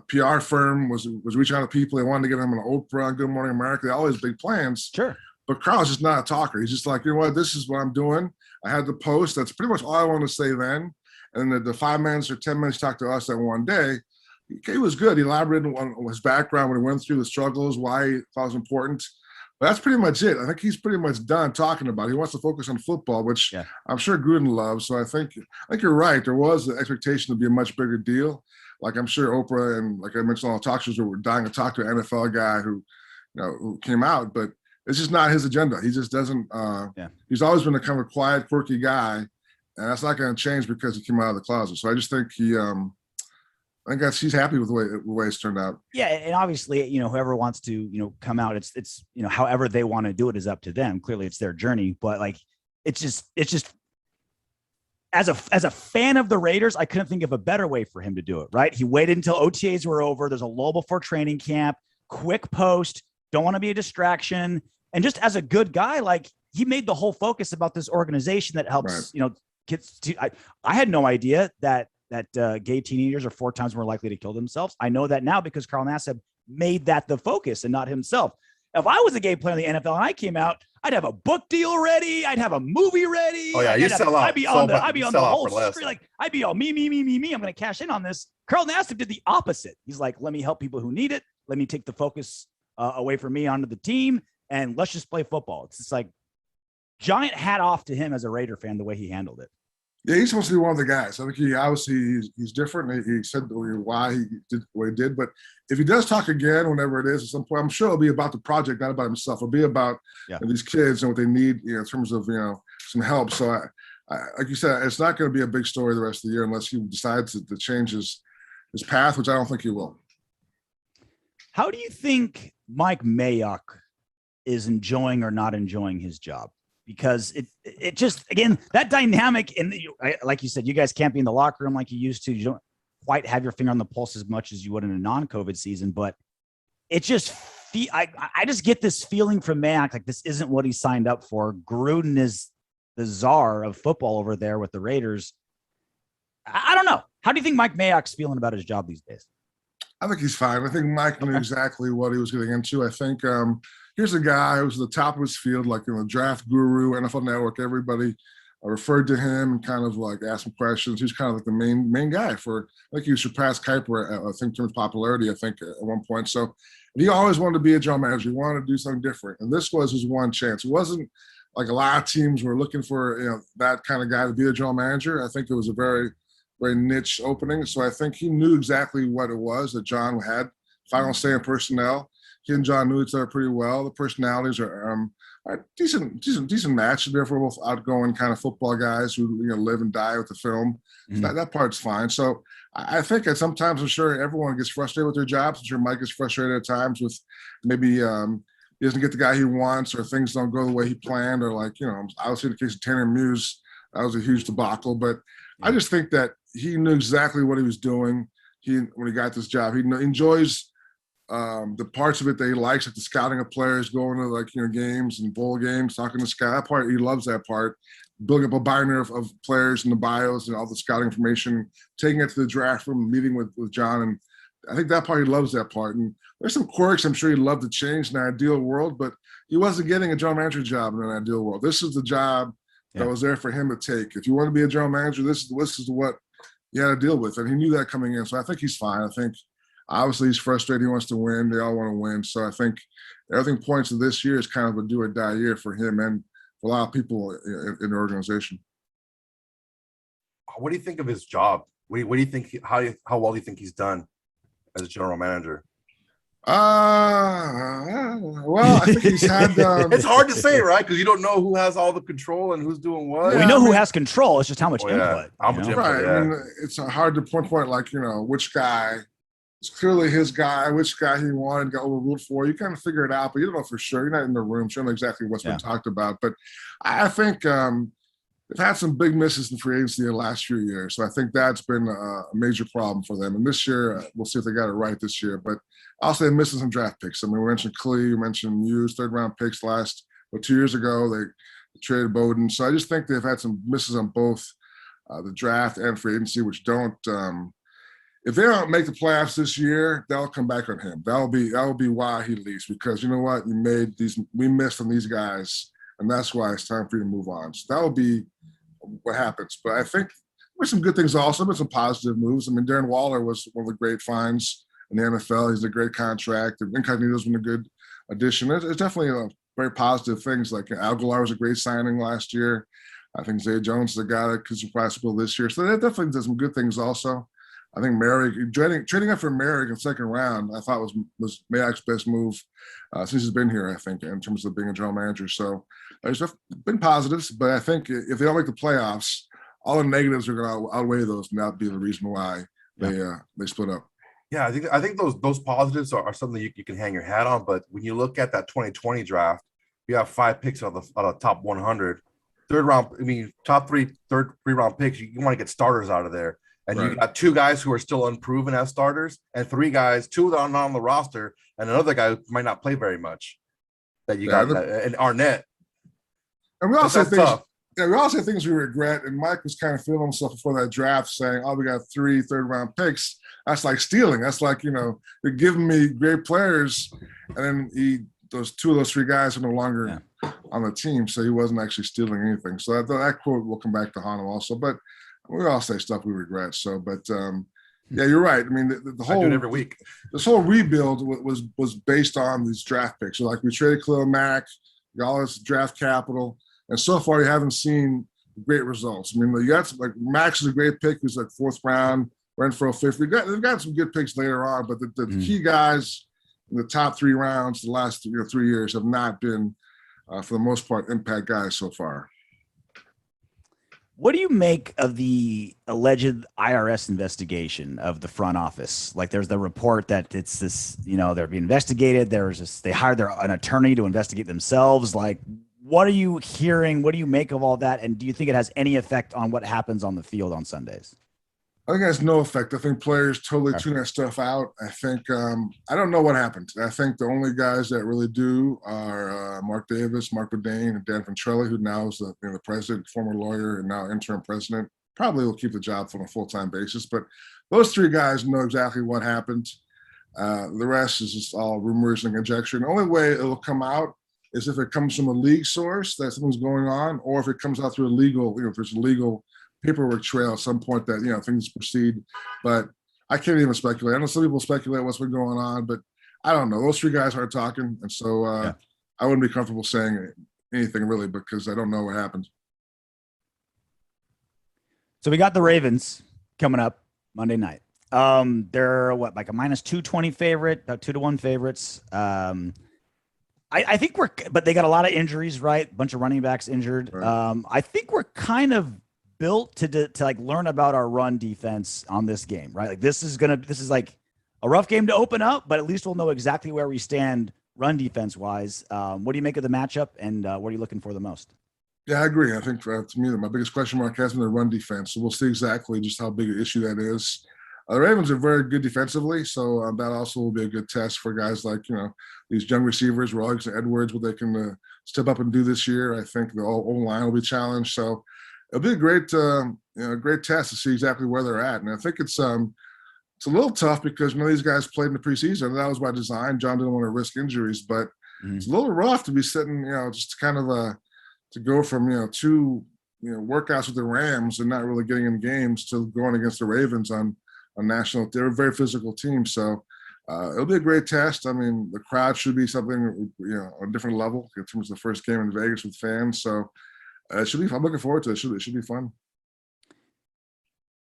PR firm was reaching out to people. They wanted to get him on Oprah, Good Morning America, all these big plans. Sure. But Carl's just not a talker. He's just like, this is what I'm doing. I had the post. That's pretty much all I wanted to say then. And then the 5 minutes or 10 minutes talked to us that one day. He was good. He elaborated on his background when he went through the struggles, why he thought it was important. But that's pretty much it. I think he's pretty much done talking about it. He wants to focus on football, which I'm sure Gruden loves. So I think you're right. There was an expectation to be a much bigger deal. Like, I'm sure Oprah and, like I mentioned, all the talk shows were dying to talk to an NFL guy who came out, but it's just not his agenda. He just doesn't. He's always been a kind of a quiet, quirky guy, and that's not going to change because he came out of the closet. So I just think I think he's happy with the way it's turned out. Yeah, and obviously, whoever wants to, come out, it's however they want to do it is up to them. Clearly, it's their journey, but it's just as a fan of the Raiders, I couldn't think of a better way for him to do it. Right? He waited until OTAs were over. There's a lull before training camp. Quick post. Don't want to be a distraction. And just as a good guy, like he made the whole focus about this organization that helps, kids. I had no idea that gay teenagers are 4 times more likely to kill themselves. I know that now because Carl Nassib made that the focus and not himself. If I was a gay player in the NFL and I came out, I'd have a book deal ready. I'd have a movie ready. Oh yeah, you sell out. I'd be on the whole street. Like I'd be all me. I'm going to cash in on this. Carl Nassib did the opposite. He's like, let me help people who need it. Let me take the focus away from me onto the team, and let's just play football. It's just like giant hat off to him as a Raider fan, the way he handled it. Yeah, he's supposed to be one of the guys. I think he's different. He said why he did what he did. But if he does talk again, whenever it is, at some point, I'm sure it'll be about the project, not about himself. It'll be about these kids and what they need, in terms of some help. So, I like you said, it's not going to be a big story the rest of the year unless he decides to change his path, which I don't think he will. How do you think Mike Mayock is enjoying or not enjoying his job? Because it just, again, that dynamic, like you said, you guys can't be in the locker room like you used to. You don't quite have your finger on the pulse as much as you would in a non-COVID season, but it just, I just get this feeling from Mayock, like this isn't what he signed up for. Gruden is the czar of football over there with the Raiders. I don't know. How do you think Mike Mayock's feeling about his job these days? I think he's fine. I think Mike knew exactly what he was getting into. I think here's a guy who's at the top of his field, like draft guru, NFL Network. Everybody referred to him and kind of like asked him questions. He's kind of like the main guy for. I think he surpassed Kuiper, I think, in terms of popularity. I think at one point. So he always wanted to be a general manager. He wanted to do something different, and this was his one chance. It wasn't like a lot of teams were looking for that kind of guy to be a general manager. I think it was a very niche opening. So I think he knew exactly what it was that John had. Final say in personnel. He and John knew each other pretty well. The personalities are decent match. They're both outgoing kind of football guys who live and die with the film. Mm-hmm. That part's fine. So I think that sometimes, I'm sure everyone gets frustrated with their jobs. I'm sure Mike gets frustrated at times with maybe he doesn't get the guy he wants, or things don't go the way he planned, or obviously the case of Tanner Muse, that was a huge debacle. But I just think that he knew exactly what he was doing. When he got this job, he enjoys the parts of it that he likes, like the scouting of players, going to games and bowl games, talking to scout. That part, he loves that part. Building up a binary of players and the bios and all the scouting information, taking it to the draft room, meeting with John. And I think that part, he loves that part. And there's some quirks I'm sure he'd love to change in an ideal world, but he wasn't getting a general manager job in an ideal world. This is the job that was there for him to take. If you want to be a general manager, this is what you had to deal with. And he knew that coming in. So I think he's fine. I think obviously he's frustrated. He wants to win. They all want to win. So I think everything points to this year is kind of a do or die year for him and for a lot of people in the organization. What do you think of his job? What do you think? How well do you think he's done as a general manager? Well, I think he's had. It's hard to say, right? Because you don't know who has all the control and who's doing what. We know who has control. It's just how much input. How much input, right. I mean, it's hard to point which guy. It's clearly his guy, which guy he wanted, got overruled for. You kind of figure it out, but you don't know for sure. You're not in the room, so you don't know exactly what's been talked about. But I think they've had some big misses in free agency in the last few years. So I think that's been a major problem for them. And this year, we'll see if they got it right this year. But I'll say missing some draft picks. I mean, we mentioned Klee, we mentioned Muse, 3rd-round picks 2 years ago. They traded Bowden. So I just think they've had some misses on both the draft and free agency, which don't if they don't make the playoffs this year, that'll come back on him. That'll be why he leaves, because you know what? We missed on these guys, and that's why it's time for you to move on. So that'll be what happens. But I think there's some good things also, but some positive moves. I mean, Darren Waller was one of the great finds in the NFL. He's a great contract. Incognito's been a good addition. It's definitely very positive things. Like Agholor was a great signing last year. I think Zay Jones is a guy that could surprise people this year. So that definitely does some good things also. I think trading up for Mayock in 2nd round, I thought was Mayock's best move since he's been here, I think, in terms of being a general manager. So there's been positives, but I think if they don't make the playoffs, all the negatives are going to outweigh those, and that'd be the reason why they split up. Yeah, I think those positives are something you can hang your hat on. But when you look at that 2020 draft, you have 5 picks out of the top 100. Top 3 round picks. You want to get starters out of there. And you got 2 guys who are still unproven as starters, and 3 guys, 2 that are not on the roster, and another guy who might not play very much. that you got and Arnett. And we all say That's things. tough. Yeah, we all say things we regret. And Mike was kind of feeling himself before that draft, saying, "Oh, we got 3 third-round picks." That's like stealing. That's like, you're giving me great players, and then those 2 of those 3 guys are no longer on the team, so he wasn't actually stealing anything. So that quote will come back to haunt him also. But we all say stuff we regret. So, but yeah, you're right. I mean, the whole, I do it every week. This whole rebuild was based on these draft picks. So, like, we traded Khalil Mack, got all this draft capital. And so far, you haven't seen great results. I mean, you got like Max is a great pick. Who's like 4th round, Renfro 5th. They've got some good picks later on, but the key guys in the top 3 rounds the last 3 years have not been, for the most part, impact guys so far. What do you make of the alleged IRS investigation of the front office? Like, there's the report that it's this, they're being investigated. They hired an attorney to investigate themselves. Like, what are you hearing? What do you make of all that? And do you think it has any effect on what happens on the field on Sundays? I think it has no effect. I think players totally tune that stuff out. I think I don't know what happened. I think the only guys that really do are Mark Davis, Mark Bourdain, and Dan Ventrelli, who now is the president, former lawyer, and now interim president. Probably will keep the job on a full-time basis. But those 3 guys know exactly what happened. The rest is just all rumors and conjecture. The only way it'll come out is if it comes from a league source that something's going on, or if it comes out through a legal, if there's a legal paperwork trail at some point that, things proceed. But I can't even speculate. I know some people speculate what's been going on, but I don't know. Those 3 guys are talking. And so I wouldn't be comfortable saying anything really, because I don't know what happened. So we got the Ravens coming up Monday night. They're like a -220 favorite, about 2-1 favorites. I think but they got a lot of injuries, right? A bunch of running backs injured. Right. I think we're kind of built to like learn about our run defense on this game, right? Like, this is like a rough game to open up, but at least we'll know exactly where we stand run defense wise. What do you make of the matchup, and what are you looking for the most? Yeah, I agree. I think to me, my biggest question mark has been the run defense. So we'll see exactly just how big an issue that is. The Ravens are very good defensively, so that also will be a good test for guys like, these young receivers, Ruggs and Edwards, what they can step up and do this year. I think the O-line will be challenged. So it'll be a great test to see exactly where they're at. And I think it's a little tough because these guys played in the preseason. That was by design. John didn't want to risk injuries, but it's a little rough to be sitting, just kind of to go from 2 workouts with the Rams and not really getting in games to going against the Ravens on national. They're a very physical team, so it'll be a great test. I mean, the crowd should be something on a different level in terms of the first game in Vegas with fans. So it should be. I'm looking forward to it. It should be fun.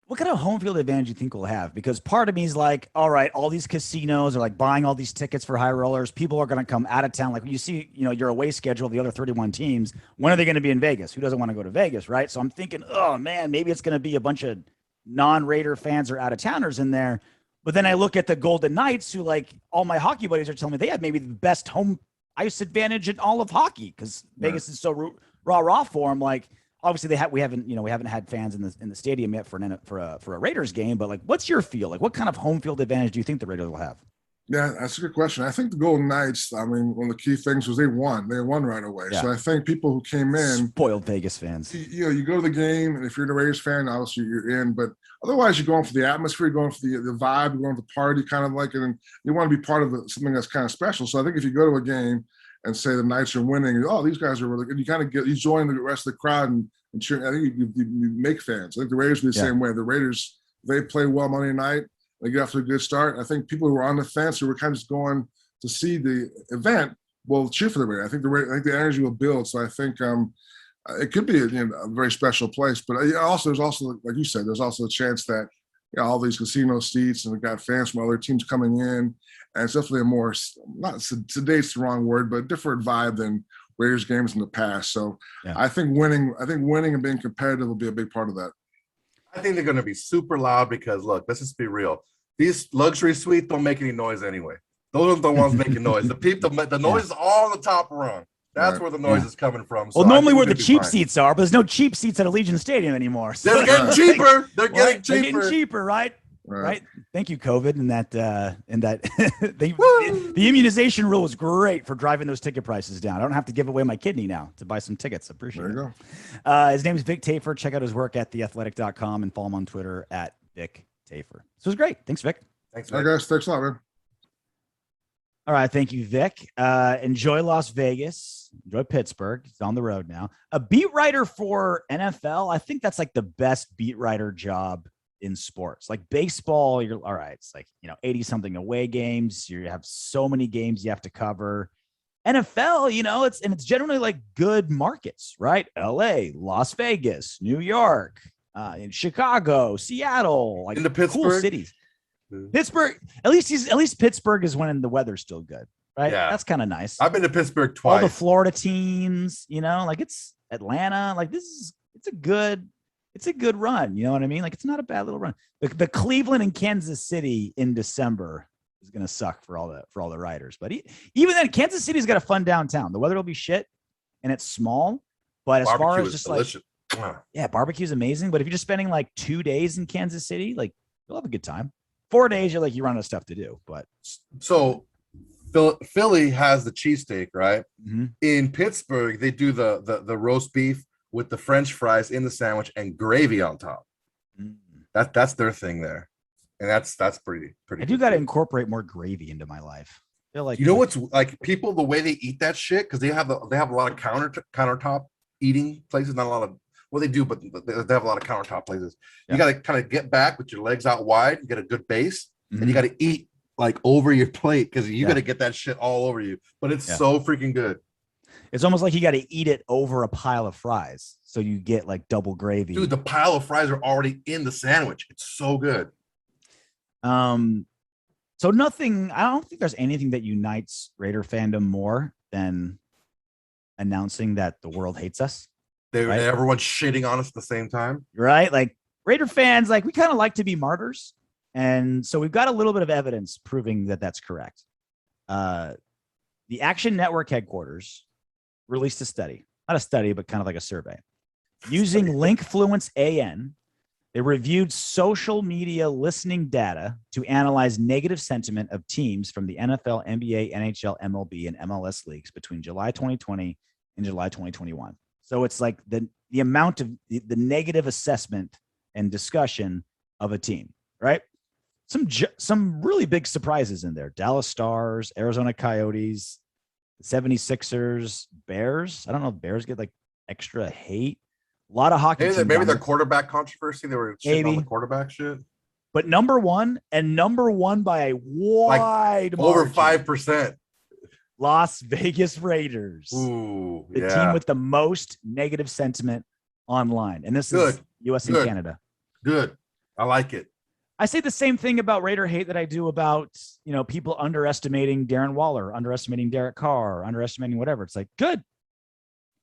What kind of home field advantage do you think we'll have? Because part of me is like, all right, all these casinos are like buying all these tickets for high rollers. People are going to come out of town. Like, when you see, your away schedule of the other 31 teams, when are they going to be in Vegas? Who doesn't want to go to Vegas, right? So I'm thinking, oh man, maybe it's going to be a bunch of non-Raider fans or out-of-towners in there. But then I look at the Golden Knights, who, like, all my hockey buddies are telling me they have maybe the best home ice advantage in all of hockey, because Vegas is so raw for them. Like, obviously we haven't had fans in the stadium yet for a Raiders game. But like, what's your feel? Like, what kind of home field advantage do you think the Raiders will have? Yeah, that's a good question. I think the Golden Knights, I mean, one of the key things was they won. They won right away. Yeah. So I think people who came in. Spoiled Vegas fans. You go to the game, and if you're a Raiders fan, obviously you're in. But otherwise, you're going for the atmosphere, you're going for the vibe, you're going for the party, kind of like it. And you want to be part of something that's kind of special. So I think if you go to a game and say the Knights are winning, these guys are really good, you kind of you join the rest of the crowd and cheer. I think you make fans. I think the Raiders will be the same way. The Raiders, they play well Monday night. They get off to a good start. I think people who were on the fence, who were kind of just going to see the event, will cheer for the Raiders. I think the energy will build. So I think it could be a very special place. But there's also, like you said, there's also a chance that all these casino seats, and we got fans from other teams coming in, and it's definitely a more, not sedate's the wrong word, but a different vibe than Raiders games in the past. So I think winning and being competitive will be a big part of that. I think they're going to be super loud because, look, let's just be real. These luxury suites don't make any noise anyway. Those are the ones making noise. The noise is all on the top rung. That's where the noise is coming from. So well, normally where the cheap seats are, but there's no cheap seats at Allegiant Stadium anymore. So they're getting cheaper. They're getting cheaper. They're getting cheaper, right? Right. Thank you, COVID, and that the immunization rule was great for driving those ticket prices down. I don't have to give away my kidney now to buy some tickets. Appreciate it. There you go. His name is Vic Tafur. Check out his work at theathletic.com and follow him on Twitter at Vic Tafur. So it was great. Thanks, Vic. Thanks, All Vic. right, guys. Thanks a lot, man. All right. Thank you, Vic. Enjoy Las Vegas. Enjoy Pittsburgh. It's on the road now. A beat writer for NFL. I think that's like the best beat writer job in sports. Like baseball, you're all right. It's like, 80 something away games. You have so many games you have to cover. NFL, it's generally like good markets, right? LA, Las Vegas, New York, in Chicago, Seattle, like Into Pittsburgh? cool cities. Pittsburgh, at least Pittsburgh is when the weather's still good, right? Yeah. That's kind of nice. I've been to Pittsburgh All twice. the Florida teams, like it's Atlanta, like it's a good run. You know what I mean? Like it's not a bad little run. The Cleveland and Kansas City in December is going to suck for all the riders. But even then, Kansas City's got a fun downtown. The weather will be shit and it's small, but as Barbecue far as is just delicious. barbecue is amazing. But if you're just spending like 2 days in Kansas City, like you'll have a good time. 4 days, you run out of stuff to do. But So Philly has the cheesesteak, right? mm-hmm. In Pittsburgh, they do the roast beef with the French fries in the sandwich and gravy on top. That's their thing there, and that's pretty. I do got to incorporate more gravy into my life. I feel like what's like people the way they eat that shit because they have a lot of countertop eating places. Not a lot of they do, but they have a lot of countertop places. Yeah. You got to kind of get back with your legs out wide, and get a good base, mm-hmm. and you got to eat like over your plate because you got to get that shit all over you. But it's so freaking good. It's almost like you got to eat it over a pile of fries. So you get like double gravy. Dude, the pile of fries are already in the sandwich. It's so good. So nothing, I don't think there's anything that unites Raider fandom more than announcing that the world hates us. Right? Everyone's shitting on us at the same time. Right? Like Raider fans, like we kind of like to be martyrs. And so we've got a little bit of evidence proving that that's correct. The Action Network headquarters released a study, not a study, but kind of like a survey. Using Linkfluence AN, they reviewed social media listening data to analyze negative sentiment of teams from the NFL, NBA, NHL, MLB, and MLS leagues between July 2020 and July 2021. So it's like the amount of the negative assessment and discussion of a team, right? Some really big surprises in there. Dallas Stars, Arizona Coyotes, 76ers, Bears. I don't know if Bears get like extra hate. A lot of hockey. Maybe their quarterback controversy. They were shitting on the quarterback shit. But number one by a wide over margin, 5%. Las Vegas Raiders. Ooh, the team with the most negative sentiment online. And this is US and Canada. Good. I like it. I say the same thing about Raider hate that I do about, people underestimating Darren Waller, underestimating Derek Carr, underestimating whatever. It's like, good.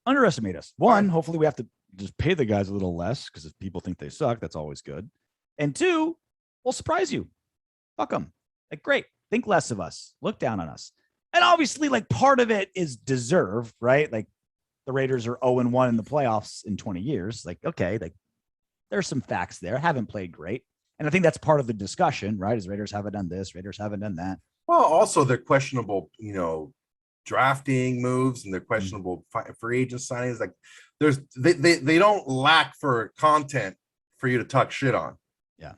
Underestimate us. One, hopefully we have to just pay the guys a little less because if people think they suck, that's always good. And two, we'll surprise you. Fuck them. Like, great. Think less of us. Look down on us. And obviously, like, part of it is deserved, right? Like, the Raiders are 0-1 in the playoffs in 20 years. Like, okay, like, there's some facts there. Haven't played great. And I think that's part of the discussion, right? Is Raiders haven't done this, Raiders haven't done that. Well, also they're questionable, drafting moves and they're questionable free agent signings. Like they don't lack for content for you to talk shit on. Yeah.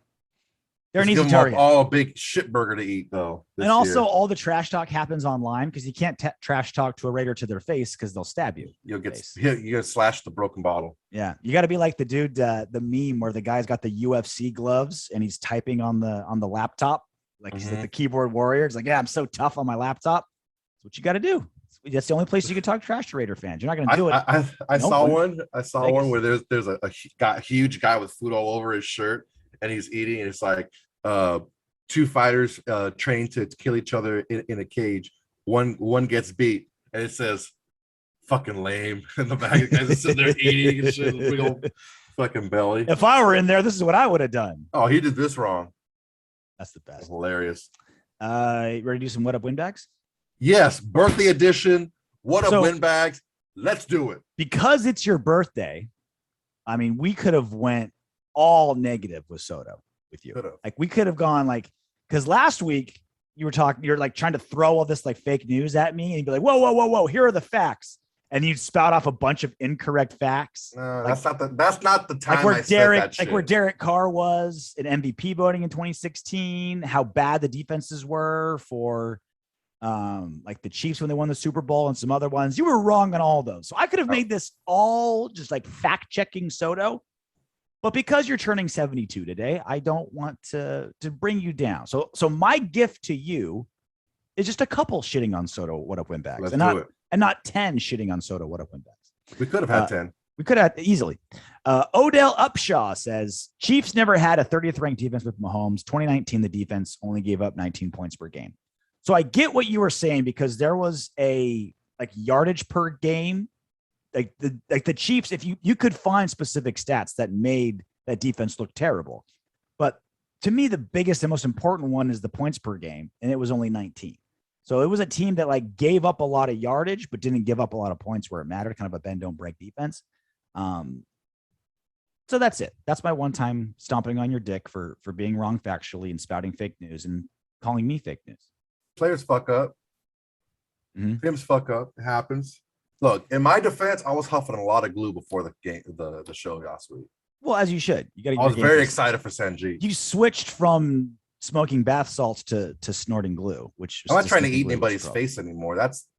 They're an easy target. All a big shit burger to eat though. And also all the trash talk happens online because you can't trash talk to a Raider to their face because they'll stab you. You get slashed the broken bottle. Yeah. You got to be like the dude, the meme where the guy's got the UFC gloves and he's typing on the laptop. Like he's like the keyboard warrior. It's like, yeah, I'm so tough on my laptop. That's what you got to do. That's the only place you can talk trash to Raider fans. You're not going to do it. I saw one where there's a huge guy with food all over his shirt and he's eating. And it's like two fighters trained to kill each other in a cage. One gets beat and it says fucking lame in the back. The guys are sitting there eating and shit. Big old fucking belly. If I were in there, this is what I would have done. Oh, he did this wrong. That's the best. Hilarious. Ready to do some What Up Windbags? Yes, birthday edition. What Up Windbags? Let's do it. Because it's your birthday, I mean, we could have went all negative with Soto. with you. Could've. Like we could have gone like, because last week you're like trying to throw all this like fake news at me and you'd be like, whoa. Here are the facts. And you'd spout off a bunch of incorrect facts. No, like, that's not the time. Where Derek Carr was in MVP voting in 2016, how bad the defenses were for like the Chiefs when they won the Super Bowl and some other ones. You were wrong on all those. So I could have made this all just like fact checking Soto. But because you're turning 72 today, I don't want to bring you down. So my gift to you is just a couple shitting on Soto. What up, Windbags? Let's do it. And not 10 shitting on Soto. What up, Windbags? We could have had 10. We could have easily. Odell Upshaw says Chiefs never had a 30th ranked defense with Mahomes. 2019, the defense only gave up 19 points per game. So I get what you were saying because there was a like yardage per game. Like the Chiefs, if you could find specific stats that made that defense look terrible. But to me, the biggest and most important one is the points per game, and it was only 19. So it was a team that like gave up a lot of yardage, but didn't give up a lot of points where it mattered, kind of a bend, don't break defense. So that's it. That's my one time stomping on your dick for being wrong factually and spouting fake news and calling me fake news. Players fuck up. Teams fuck up. It happens. Look, in my defense, I was huffing a lot of glue before the game, the show last week. Well, as you should. I was very excited for Sanjeev. You switched from smoking bath salts to snorting glue, which I'm not trying to eat anybody's face anymore. That's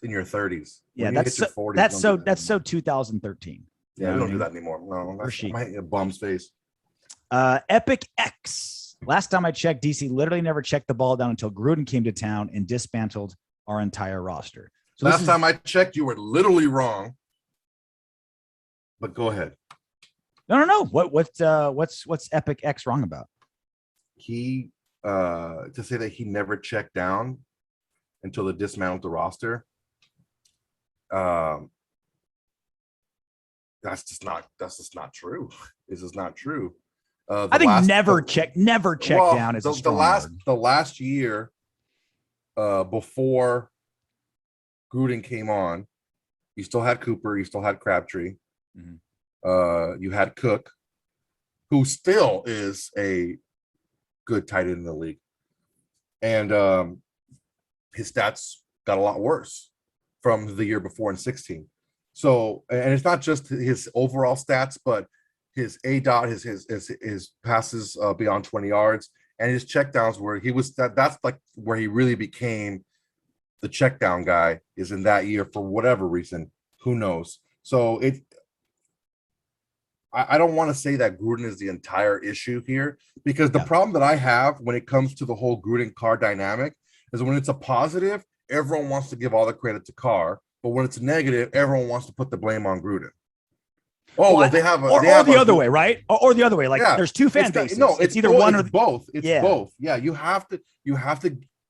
in your 30s. Yeah, that's so 2013. Yeah, we don't do that anymore. No, I'm hitting a bum's face. Epic X. Last time I checked, DC literally never checked the ball down until Gruden came to town and dismantled our entire roster. So last time I checked, you were literally wrong. But go ahead. No. What's Epic X wrong about? He to say that he never checked down until they dismantled the roster. That's just not true. This is not true. I think never check down is the last year before Gruden came on, you still had Cooper, you still had Crabtree, you had Cook, who still is a good tight end in the league, and his stats got a lot worse from the year before in 16. So, and it's not just his overall stats, but his ADOT, his passes beyond 20 yards, and his checkdowns where he was that's like where he really became the check down guy is in that year for whatever reason. Who knows? So I don't want to say that Gruden is the entire issue here, because the problem that I have when it comes to the whole Gruden Carr dynamic is when it's a positive, everyone wants to give all the credit to Carr, but when it's a negative, everyone wants to put the blame on Gruden. Oh, well, they have the other way, right? Or the other way. Like there's two fan bases. No, it's either one or both. It's both. Yeah, you have to.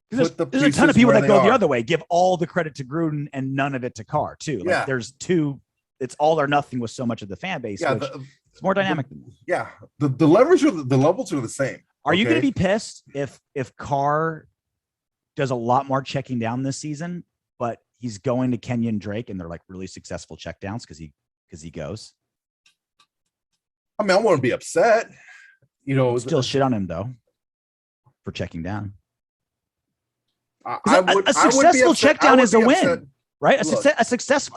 There's a ton of people that go the other way, give all the credit to Gruden and none of it to Carr too. Like there's two. It's all or nothing with so much of the fan base. Yeah, it's more dynamic than that. Yeah, the leverage of the levels are the same. Are you going to be pissed if Carr does a lot more checking down this season, but he's going to Kenyon Drake and they're like really successful checkdowns because he goes? I mean, I wouldn't be upset. Still shit on him though for checking down. A successful check down is a win, right? A success.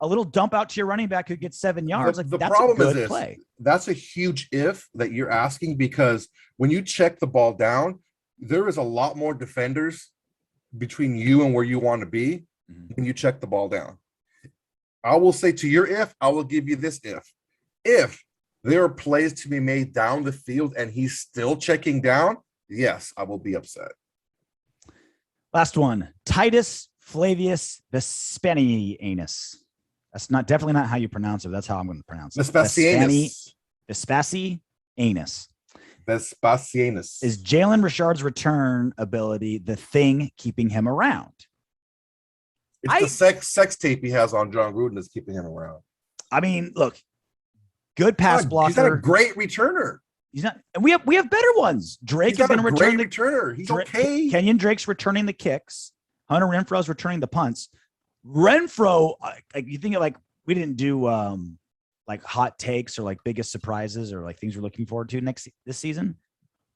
A little dump out to your running back who gets 7 yards. The problem is this. Play. That's a huge if that you're asking, because when you check the ball down, there is a lot more defenders between you and where you want to be when you check the ball down. I will say to your if, I will give you this if. If there are plays to be made down the field and he's still checking down, yes, I will be upset. Last one, Titus Flavius Vespasianus. That's definitely not how you pronounce it. That's how I'm going to pronounce it. Vespasianus. Vespasianus. Vespasianus. Is Jalen Richard's return ability the thing keeping him around? It's the sex tape he has on John Gruden that's keeping him around. I mean, look, good pass blocker. He's not a great returner. He's not, and we have better ones. Drake is going to return the returner. He's okay. Kenyon Drake's returning the kicks. Hunter Renfro's returning the punts. Renfro, like you think of like we didn't do like hot takes or like biggest surprises or like things we're looking forward to this season.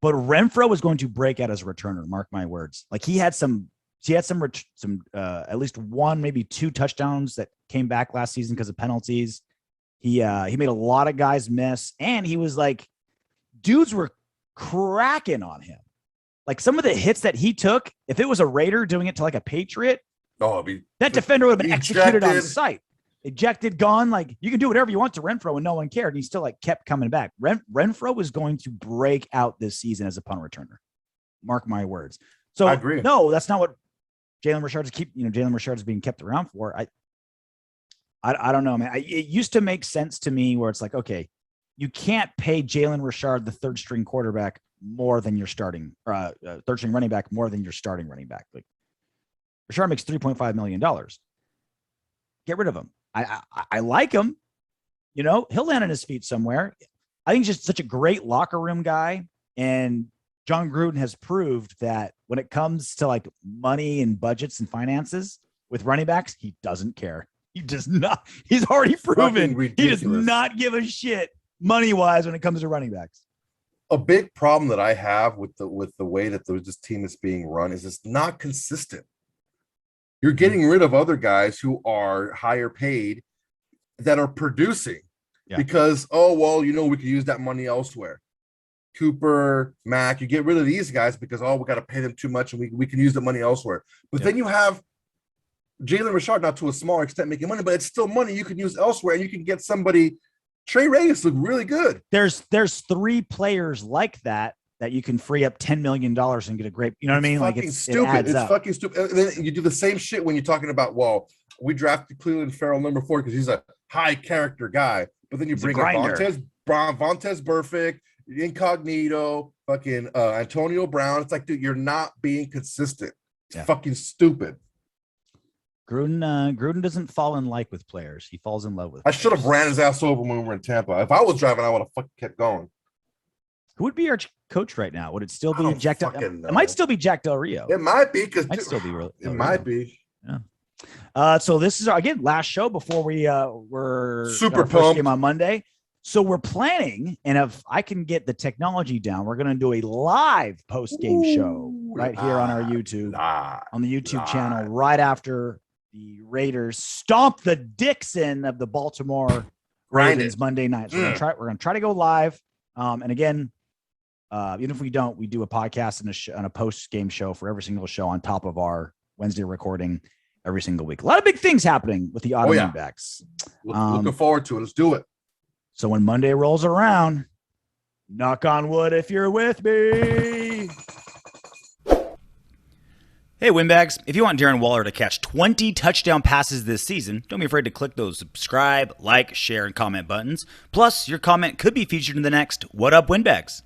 But Renfroe is going to break out as a returner. Mark my words. Like he had some at least one, maybe two touchdowns that came back last season because of penalties. He made a lot of guys miss, and he was like, dudes were cracking on him. Like some of the hits that he took, if it was a Raider doing it to like a Patriot, that defender would have been executed on sight. Ejected, gone. Like you can do whatever you want to Renfroe and no one cared. And he still like kept coming back. Renfroe was going to break out this season as a punt returner. Mark my words. So I agree. No, that's not what Jalen Richard's being kept around for. I don't know, man. It used to make sense to me where it's like, okay, you can't pay Jalen Richard, the third string quarterback, more than your starting third string running back, more than your starting running back. Like Richard makes $3.5 million. Get rid of him. I like him. You know, he'll land on his feet somewhere. I think he's just such a great locker room guy. And John Gruden has proved that when it comes to like money and budgets and finances with running backs, he doesn't care. He does not. He's already proven he does not give a shit money-wise when it comes to running backs. A big problem that I have with the way that this team is being run is it's not consistent. You're getting rid of other guys who are higher paid that are producing because, we could use that money elsewhere. Cooper, Mack, you get rid of these guys because, we got to pay them too much and we can use the money elsewhere. But then you have Jalen Richard, not to a small extent making money, but it's still money you can use elsewhere, and you can get somebody. Trey Reyes look really good. There's three players like that you can free up $10 million and get a great, you know what I mean? Like it's stupid. It's fucking stupid. And then you do the same shit when you're talking about, we drafted Cleveland Farrell number 4 because he's a high character guy. But then you bring up Vontaze Burfict, Incognito, fucking Antonio Brown. It's like, dude, you're not being consistent. It's fucking stupid. Gruden doesn't fall in like with players. He falls in love with players. I should have ran his ass over when we were in Tampa. If I was driving, I would have fucking kept going. Who would be your coach right now? Would it still be Jack? It might still be Jack Del Rio. It might be because it might be. Yeah. So this is again last show before we're super pumped game on Monday. So we're planning, and if I can get the technology down, we're going to do a live post game show right here on our YouTube, on the YouTube channel, right after the Raiders stomp the Dixon of the Baltimore Ravens Monday night. So we're going to try to go live. And again, even if we don't, we do a podcast and a post-game show for every single show on top of our Wednesday recording every single week. A lot of big things happening with the auto Windbags. Looking forward to it. Let's do it. So when Monday rolls around, knock on wood if you're with me. Hey, Windbags, if you want Darren Waller to catch 20 touchdown passes this season, don't be afraid to click those subscribe, like, share, and comment buttons. Plus, your comment could be featured in the next What Up Windbags.